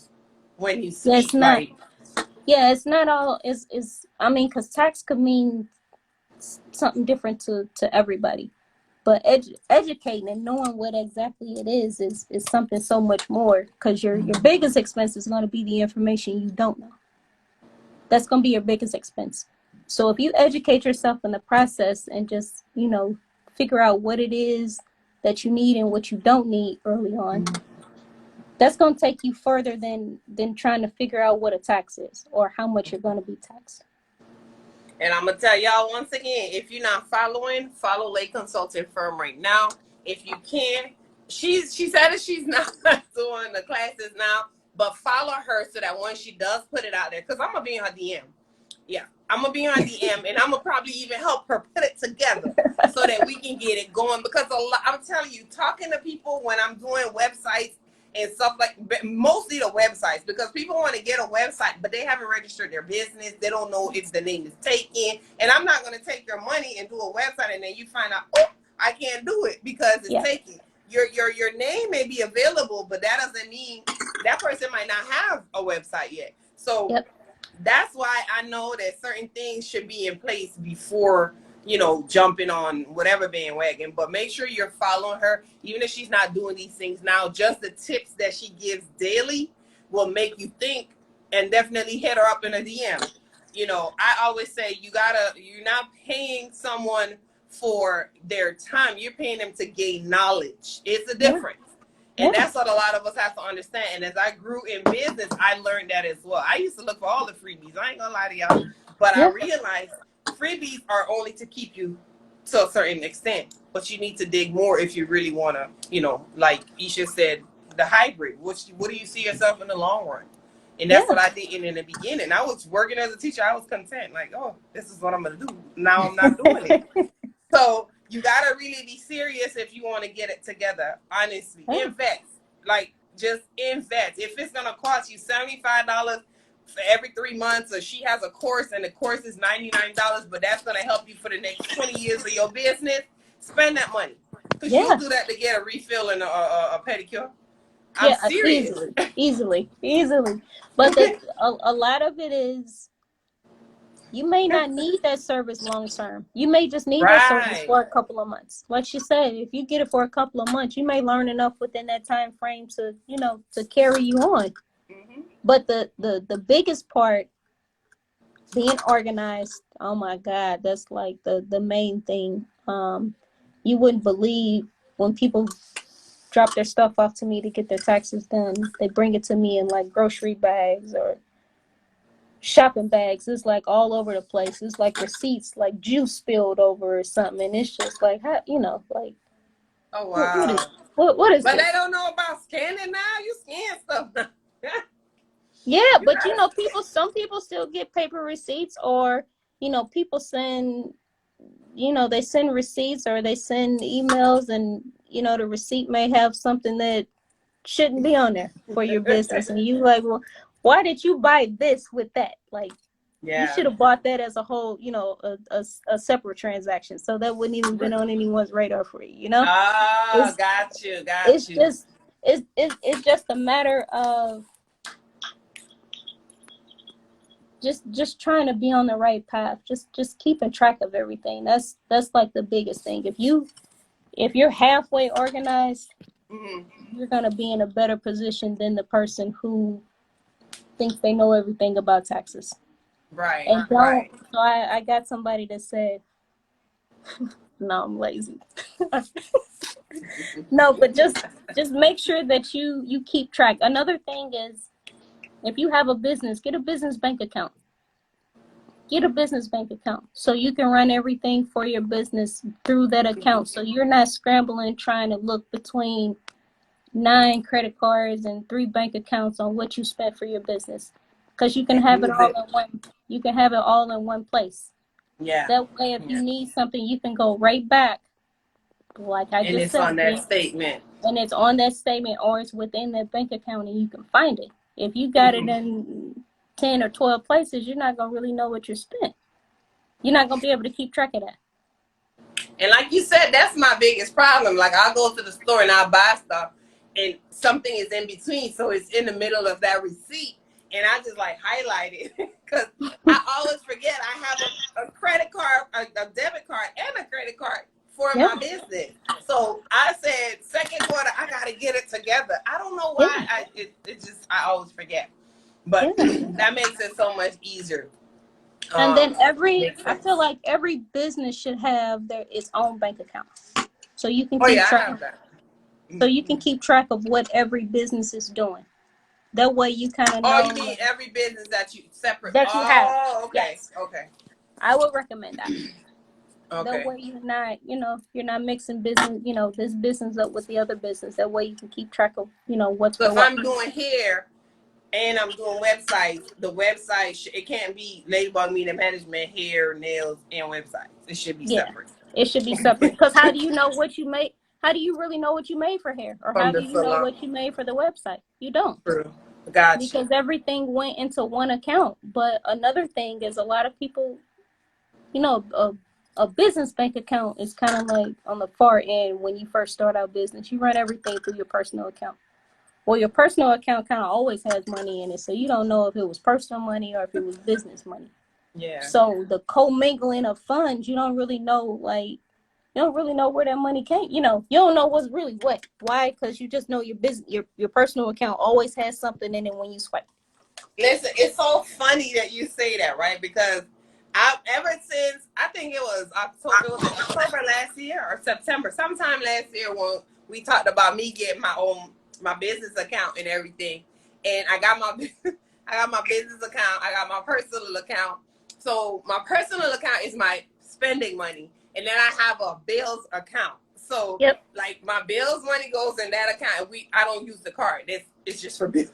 when you speak. It's not. Right? Yeah, it's not all. I mean, because tax could mean something different to everybody. But educating and knowing what exactly it is something so much more, because your biggest expense is going to be the information you don't know. That's going to be your biggest expense. So if you educate yourself in the process and just, figure out what it is that you need and what you don't need early on, that's going to take you further than trying to figure out what a tax is or how much you're going to be taxed. And I'm going to tell y'all once again, if you're not following, follow Lake Consulting Firm right now. If you can, she said that she's not doing the classes now, but follow her so that when she does put it out there, because I'm going to be in her DM. Yeah, I'm going to be on her DM, and I'm going to probably even help her put it together so that we can get it going. Because I'm telling you, talking to people when I'm doing websites and stuff like, mostly the websites, because people want to get a website, but they haven't registered their business. They don't know if the name is taken. And I'm not going to take your money and do a website, and then you find out, oh, I can't do it because it's taken. Your name may be available, but that doesn't mean that person might not have a website yet. So that's why I know that certain things should be in place before, jumping on whatever bandwagon. But make sure you're following her, even if she's not doing these things now. Just the tips that she gives daily will make you think, and definitely hit her up in a DM. I always say you're not paying someone for their time. You're paying them to gain knowledge. It's a difference. And that's what a lot of us have to understand. And as I grew in business, I learned that as well. I used to look for all the freebies. I ain't gonna lie to y'all. But I realized freebies are only to keep you to a certain extent. But you need to dig more if you really want to, like Isha said, the hybrid. What do you see yourself in the long run? And that's what I did in the beginning. I was working as a teacher. I was content. Like, oh, this is what I'm going to do. Now I'm not doing it. So you got to really be serious if you want to get it together. Honestly, invest. Like, just invest. If it's going to cost you $75 for every 3 months, or she has a course and the course is $99, but that's going to help you for the next 20 years of your business, spend that money. Because you'll do that to get a refill and a pedicure. I'm serious. Easily. But a lot of it is, you may not need that service long term. You may just need that service for a couple of months. Like she said, if you get it for a couple of months, you may learn enough within that time frame to, to carry you on. But the biggest part, being organized, oh my God, that's like the main thing. You wouldn't believe when people drop their stuff off to me to get their taxes done, they bring it to me in like grocery bags or shopping bags. It's like all over the place. It's like receipts, like juice spilled over or something. And it's just like, how, like, oh wow, what is but this? they don't know about scanning now. You scan stuff now. Yeah, but some people still get paper receipts, or people send, they send receipts or they send emails, and the receipt may have something that shouldn't be on there for your business, and you like, well, why did you buy this with that? Like, you should have bought that as a whole, a separate transaction, so that wouldn't even been on anyone's radar for you. Oh, got you. It's just a matter of just trying to be on the right path, just keeping track of everything. That's like the biggest thing. If you're halfway organized, you're gonna be in a better position than the person who thinks they know everything about taxes. Right. And so I got somebody that said, no, I'm lazy. No, but just make sure that you keep track. Another thing is, if you have a business, get a business bank account. Get a business bank account so you can run everything for your business through that account. So you're not scrambling trying to look between 9 credit cards and 3 bank accounts on what you spent for your business, because you can have it all in one. You can have it all in one place. Yeah. That way, if you need something, you can go right back. Like I just said, and it's on that statement. And it's on that statement, or it's within that bank account, and you can find it. If you got it in 10 or 12 places, you're not gonna really know what you spent. You're not gonna be able to keep track of that. And like you said, that's my biggest problem. Like, I'll go to the store and I'll buy stuff, and something is in between, so it's in the middle of that receipt, and I just like highlight it because I always forget I have a credit card, a debit card, and a credit card for Yeah. my business. So I said, second quarter, I got to get it together. I don't know why. Yeah. I always forget. But Yeah. that makes it so much easier. And then Makes I sense. feel like every business should have its own bank account, so you can Oh keep yeah, I track. have that. So you can keep track of what every business is doing. That way, you kind of Oh, know you mean every business that you separate? that you have. Oh, okay, Yes, okay, I would recommend that. That okay. way, you're not mixing business, this business up with the other business. That way, you can keep track of, what's So for if what. I'm doing hair and I'm doing websites, the website it can't be Ladybug Media Management, hair, nails, and websites. It should be Yeah, separate it should be separate. Because how do you know what you made? How do you really know what you made for hair? Or from how do the you know salon. what you made for the website? You don't. True. Got you. Because everything went into one account. But another thing is a lot of people, a business bank account is kind of like on the far end when you first start out business. You run everything through your personal account. Well, your personal account kind of always has money in it, so you don't know if it was personal money or if it was business money. Yeah. So the commingling of funds, you don't really know, where that money came. You don't know what's really what. Why? Because you just know your business, your personal account always has something in it when you swipe. Listen, it's so funny that you say that, right? Because ever since I think it was October last year or September, sometime last year when we talked about me getting my business account and everything, and I got my business account, I got my personal account. So my personal account is my spending money, and then I have a bills account. So Yep. like my bills money goes in that account. I don't use the card. It's just for bills.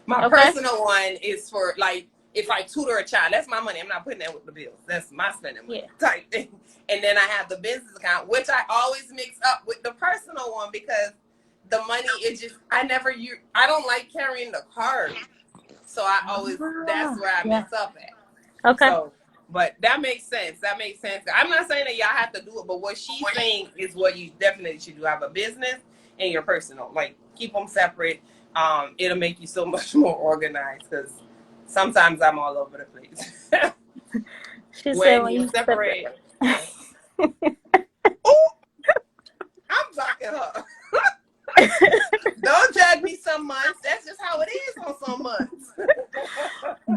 My Okay. personal one is for like if I tutor a child, that's my money. I'm not putting that with the bills. That's my spending money type thing. And then I have the business account, which I always mix up with the personal one because the money is just I don't like carrying the card. So that's where I mess up at. Okay. So but that makes sense. That makes sense. I'm not saying that y'all have to do it, but what she's saying is what you definitely should do. Have a business and your personal. Like keep them separate. It'll make you so much more organized because sometimes I'm all over the place. She said when when you you separate. separate. Oh, I'm blocking her. Don't judge me some months. That's just how it is on some months.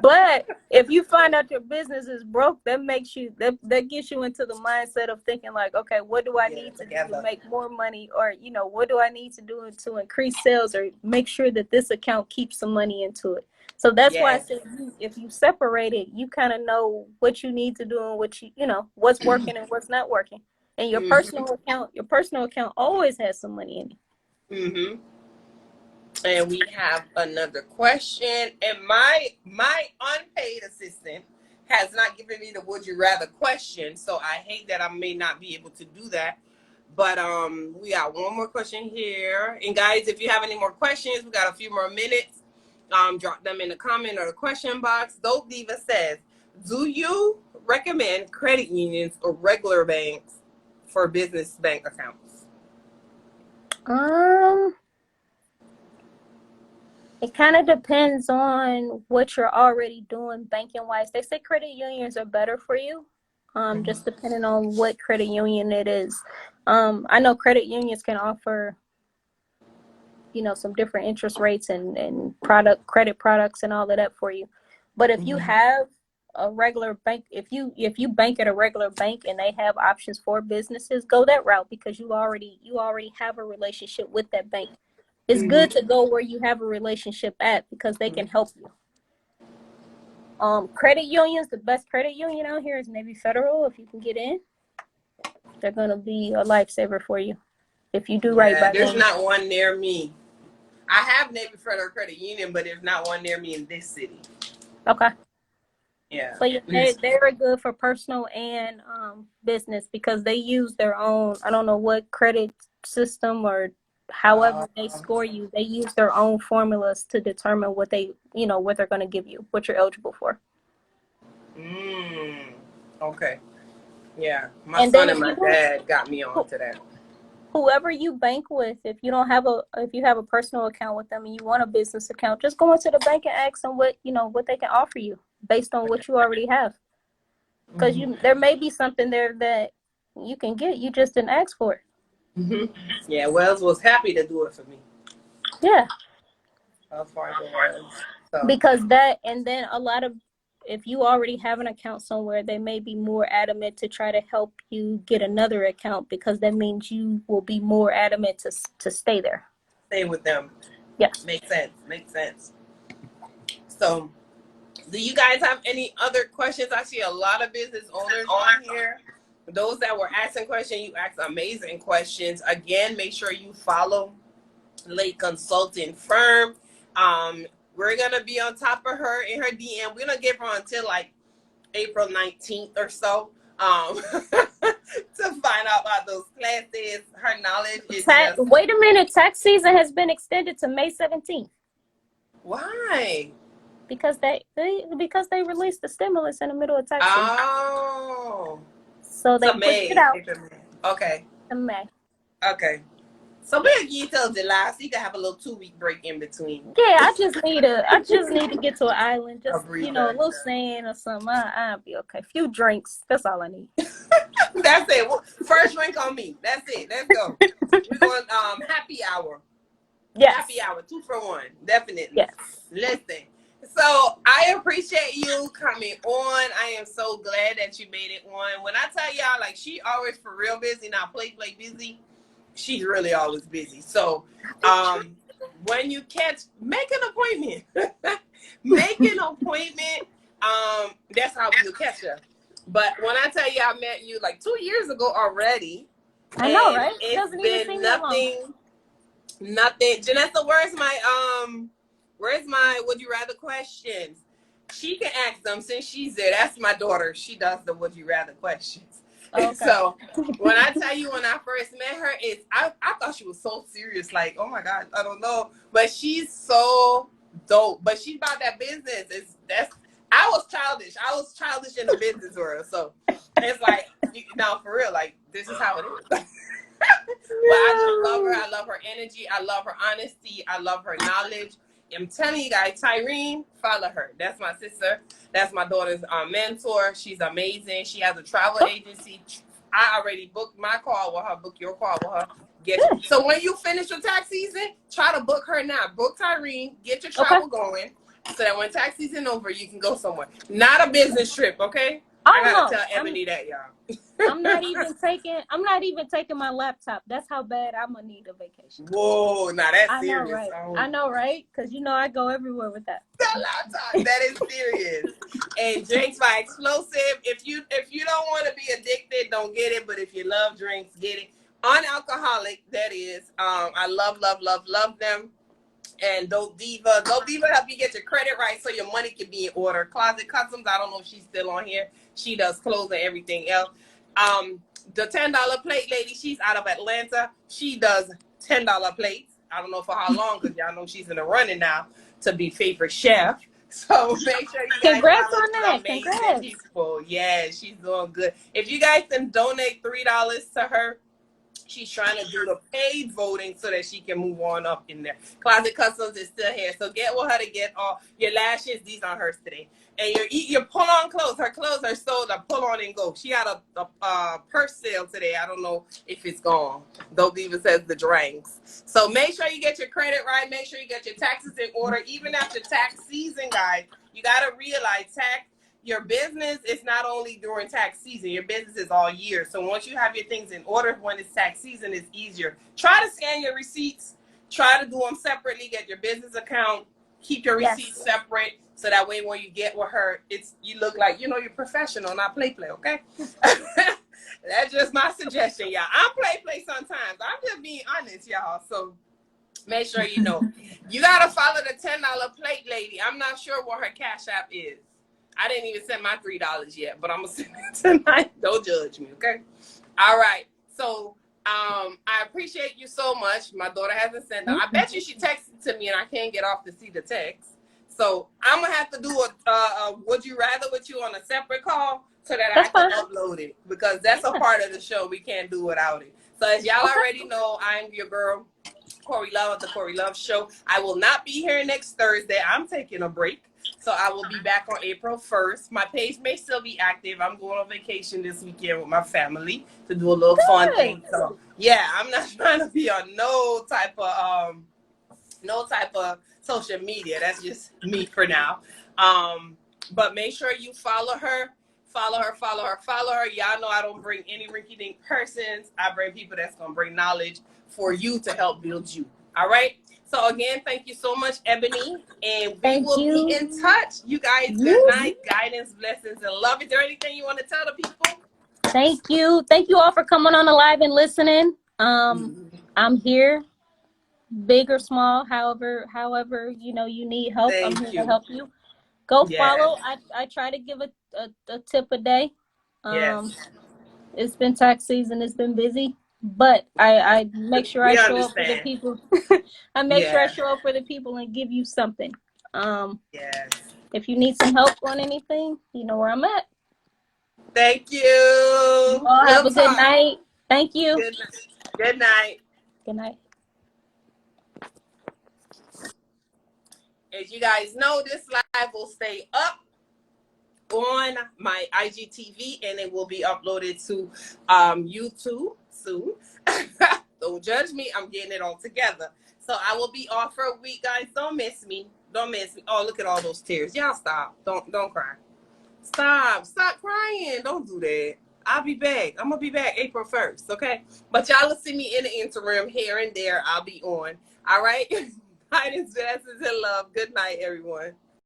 But if you find out your business is broke, that makes you that gets you into the mindset of thinking like, okay, what do I need to do to make more money, or what do I need to do to increase sales, or make sure that this account keeps some money into it. So that's why I said if you separate it, you kind of know what you need to do and what what's working and what's not working. And your personal account always has some money in it. Mm-hmm. And we have another question. And my unpaid assistant has not given me the would you rather question. So I hate that I may not be able to do that. But we got one more question here. And guys, if you have any more questions, we got a few more minutes. Drop them in the comment or the question box. Dope Diva says, do you recommend credit unions or regular banks for business bank accounts? It kind of depends on what you're already doing banking wise. They say credit unions are better for you, just depending on what credit union it is. I know credit unions can offer, some different interest rates and credit products and all of that for you. But if you have a regular bank, if you bank at a regular bank and they have options for businesses, go that route because you already have a relationship with that bank. It's good to go where you have a relationship at because they can help you. Credit unions, the best credit union out here is Navy Federal. If you can get in, they're going to be a lifesaver for you if you do right by them. There's not one near me. I have Navy Federal Credit Union, but there's not one near me in this city. Okay. Yeah. But they're good for personal and business because they use their own, I don't know what credit system or however they score you, they use their own formulas to determine what what they're going to give you, what you're eligible for. Okay. Yeah. My son and my dad got me on to that. Whoever you bank with, if you have a personal account with them and you want a business account, just go into the bank and ask them what they can offer you based on what you already have. Because there may be something there that you can get. You just didn't ask for it. Mm-hmm. Yeah, Wells was happy to do it for me. Yeah. So. Because that, and then a lot of, if you already have an account somewhere, they may be more adamant to try to help you get another account, because that means you will be more adamant to stay there. Stay with them. Yes. Makes sense. So, do you guys have any other questions? I see a lot of business owners on here. Those that were asking questions, you asked amazing questions. Again, make sure you follow Lake Consulting Firm. We're gonna be on top of her in her DM. We're gonna give her until like April 19th or so, to find out about those classes. Her knowledge is wait a minute, tax season has been extended to May 17th. Why? Because they released the stimulus in the middle of tax season. Oh. So they pushed it out. Okay. In May. Okay. So we'll give you till July, so you can have a little 2-week break in between. Yeah, I just need to get to an island, just a little sand or something. I'll be okay. A few drinks, that's all I need. That's it. First drink on me. That's it. Let's go. We're going happy hour. Yes. Happy hour, 2 for 1, definitely. Yes. Listen. So I appreciate you coming on. I am so glad that you made it on. When I tell y'all, like, she always for real busy, not play busy. She's really always busy. So when you make an appointment. Make an appointment. That's how you'll catch her. But when I tell you I met you like 2 years ago already. I know, right? It doesn't even seem nothing. Janessa, where's my would you rather questions? She can ask them since she's there. That's my daughter. She does the would you rather questions. Okay. So when I tell you, when I first met her, I thought she was so serious. Like, oh my God, I don't know. But she's so dope. But she's about that business. I was childish. In the business world. So it's like, no, for real, like, this is how it is. But I just love her. I love her energy. I love her honesty. I love her knowledge. I'm telling you guys, Tyrene, follow her. That's my sister. That's my daughter's mentor. She's amazing. She has a travel agency. I already booked my call with her. Book your call with her. So when you finish your tax season, try to book her now. Book Tyrene. Get your travel going, so that when tax season over, you can go somewhere. Not a business trip, okay? I gotta tell Ebony that, y'all. I'm not even taking my laptop. That's how bad I'm gonna need a vacation. Whoa, now that's serious. Right? I know, right? Because I go everywhere with that. That laptop, that is serious. And drinks by explosive. If you don't want to be addicted, don't get it. But if you love drinks, get it. Unalcoholic, that is. I love them. And Dope Diva help you get your credit right so your money can be in order. Closet Customs, I don't know if she's still on here. She does clothes and everything else. The $10 plate lady, she's out of Atlanta. She does $10 plates. I don't know for how long, because y'all know she's in the running now to be favorite chef. So make sure you guys congrats on that. Congrats. People. Yeah, she's doing good. If you guys can donate $3 to her, she's trying to do the paid voting so that she can move on up in there. Closet Customs is still here. So get with her to get all your lashes. These are hers today. And your pull-on clothes. Her clothes are sold a pull-on and go. She had a purse sale today. I don't know if it's gone. Dope Diva says the drinks. So make sure you get your credit right. Make sure you get your taxes in order. Even after tax season, guys, you got to realize your business is not only during tax season. Your business is all year. So once you have your things in order, when it's tax season, it's easier. Try to scan your receipts. Try to do them separately. Get your business account. Keep your receipts separate. So that way when you get with her, you look like, you're professional, not play, okay? That's just my suggestion, y'all. I'm play sometimes. I'm just being honest, y'all. So make sure you know. You got to follow the $10 plate lady. I'm not sure what her Cash App is. I didn't even send my $3 yet, but I'm going to send it tonight. Don't judge me, okay? All right. So I appreciate you so much. My daughter hasn't sent them. I bet you she texted to me, and I can't get off to see the text. So I'm going to have to do a Would You Rather with you on a separate call so that I can upload it, because that's a part of the show we can't do without it. So as y'all already know, I'm your girl, Cori Luv of the Cori Luv Show. I will not be here next Thursday. I'm taking a break. So I will be back on April 1st. My page may still be active. I'm going on vacation this weekend with my family to do a little fun thing. So yeah, I'm not trying to be on no type of social media. That's just me for now. But make sure you follow her. Follow her. Y'all know I don't bring any rinky-dink persons. I bring people that's going to bring knowledge for you to help build you. All right? So, again, thank you so much, Ebony. And we will be in touch. You guys, good night, guidance, blessings, and love. Is there anything you want to tell the people? Thank you. Thank you all for coming on the live and listening. I'm here, big or small, however, you know, you need help. I'm here to help you. Go follow. I try to give a tip a day. It's been tax season. It's been busy, but I make sure I show up for the people. I make sure I show up for the people and give you something. If you need some help on anything, you know where I'm at. Thank you. You all have a good night. Thank you. Good night. Good night. As you guys know, this live will stay up on my IGTV and it will be uploaded to YouTube soon. Don't judge me. I'm getting it all together. So I will be off for a week, guys. Don't miss me. Don't miss me. Oh, look at all those tears. Y'all stop. Don't cry. Stop crying. Don't do that. I'll be back. I'm going to be back April 1st, okay? But y'all will see me in the interim here and there. I'll be on. All right? Guidance, blessings, and love. Good night, everyone.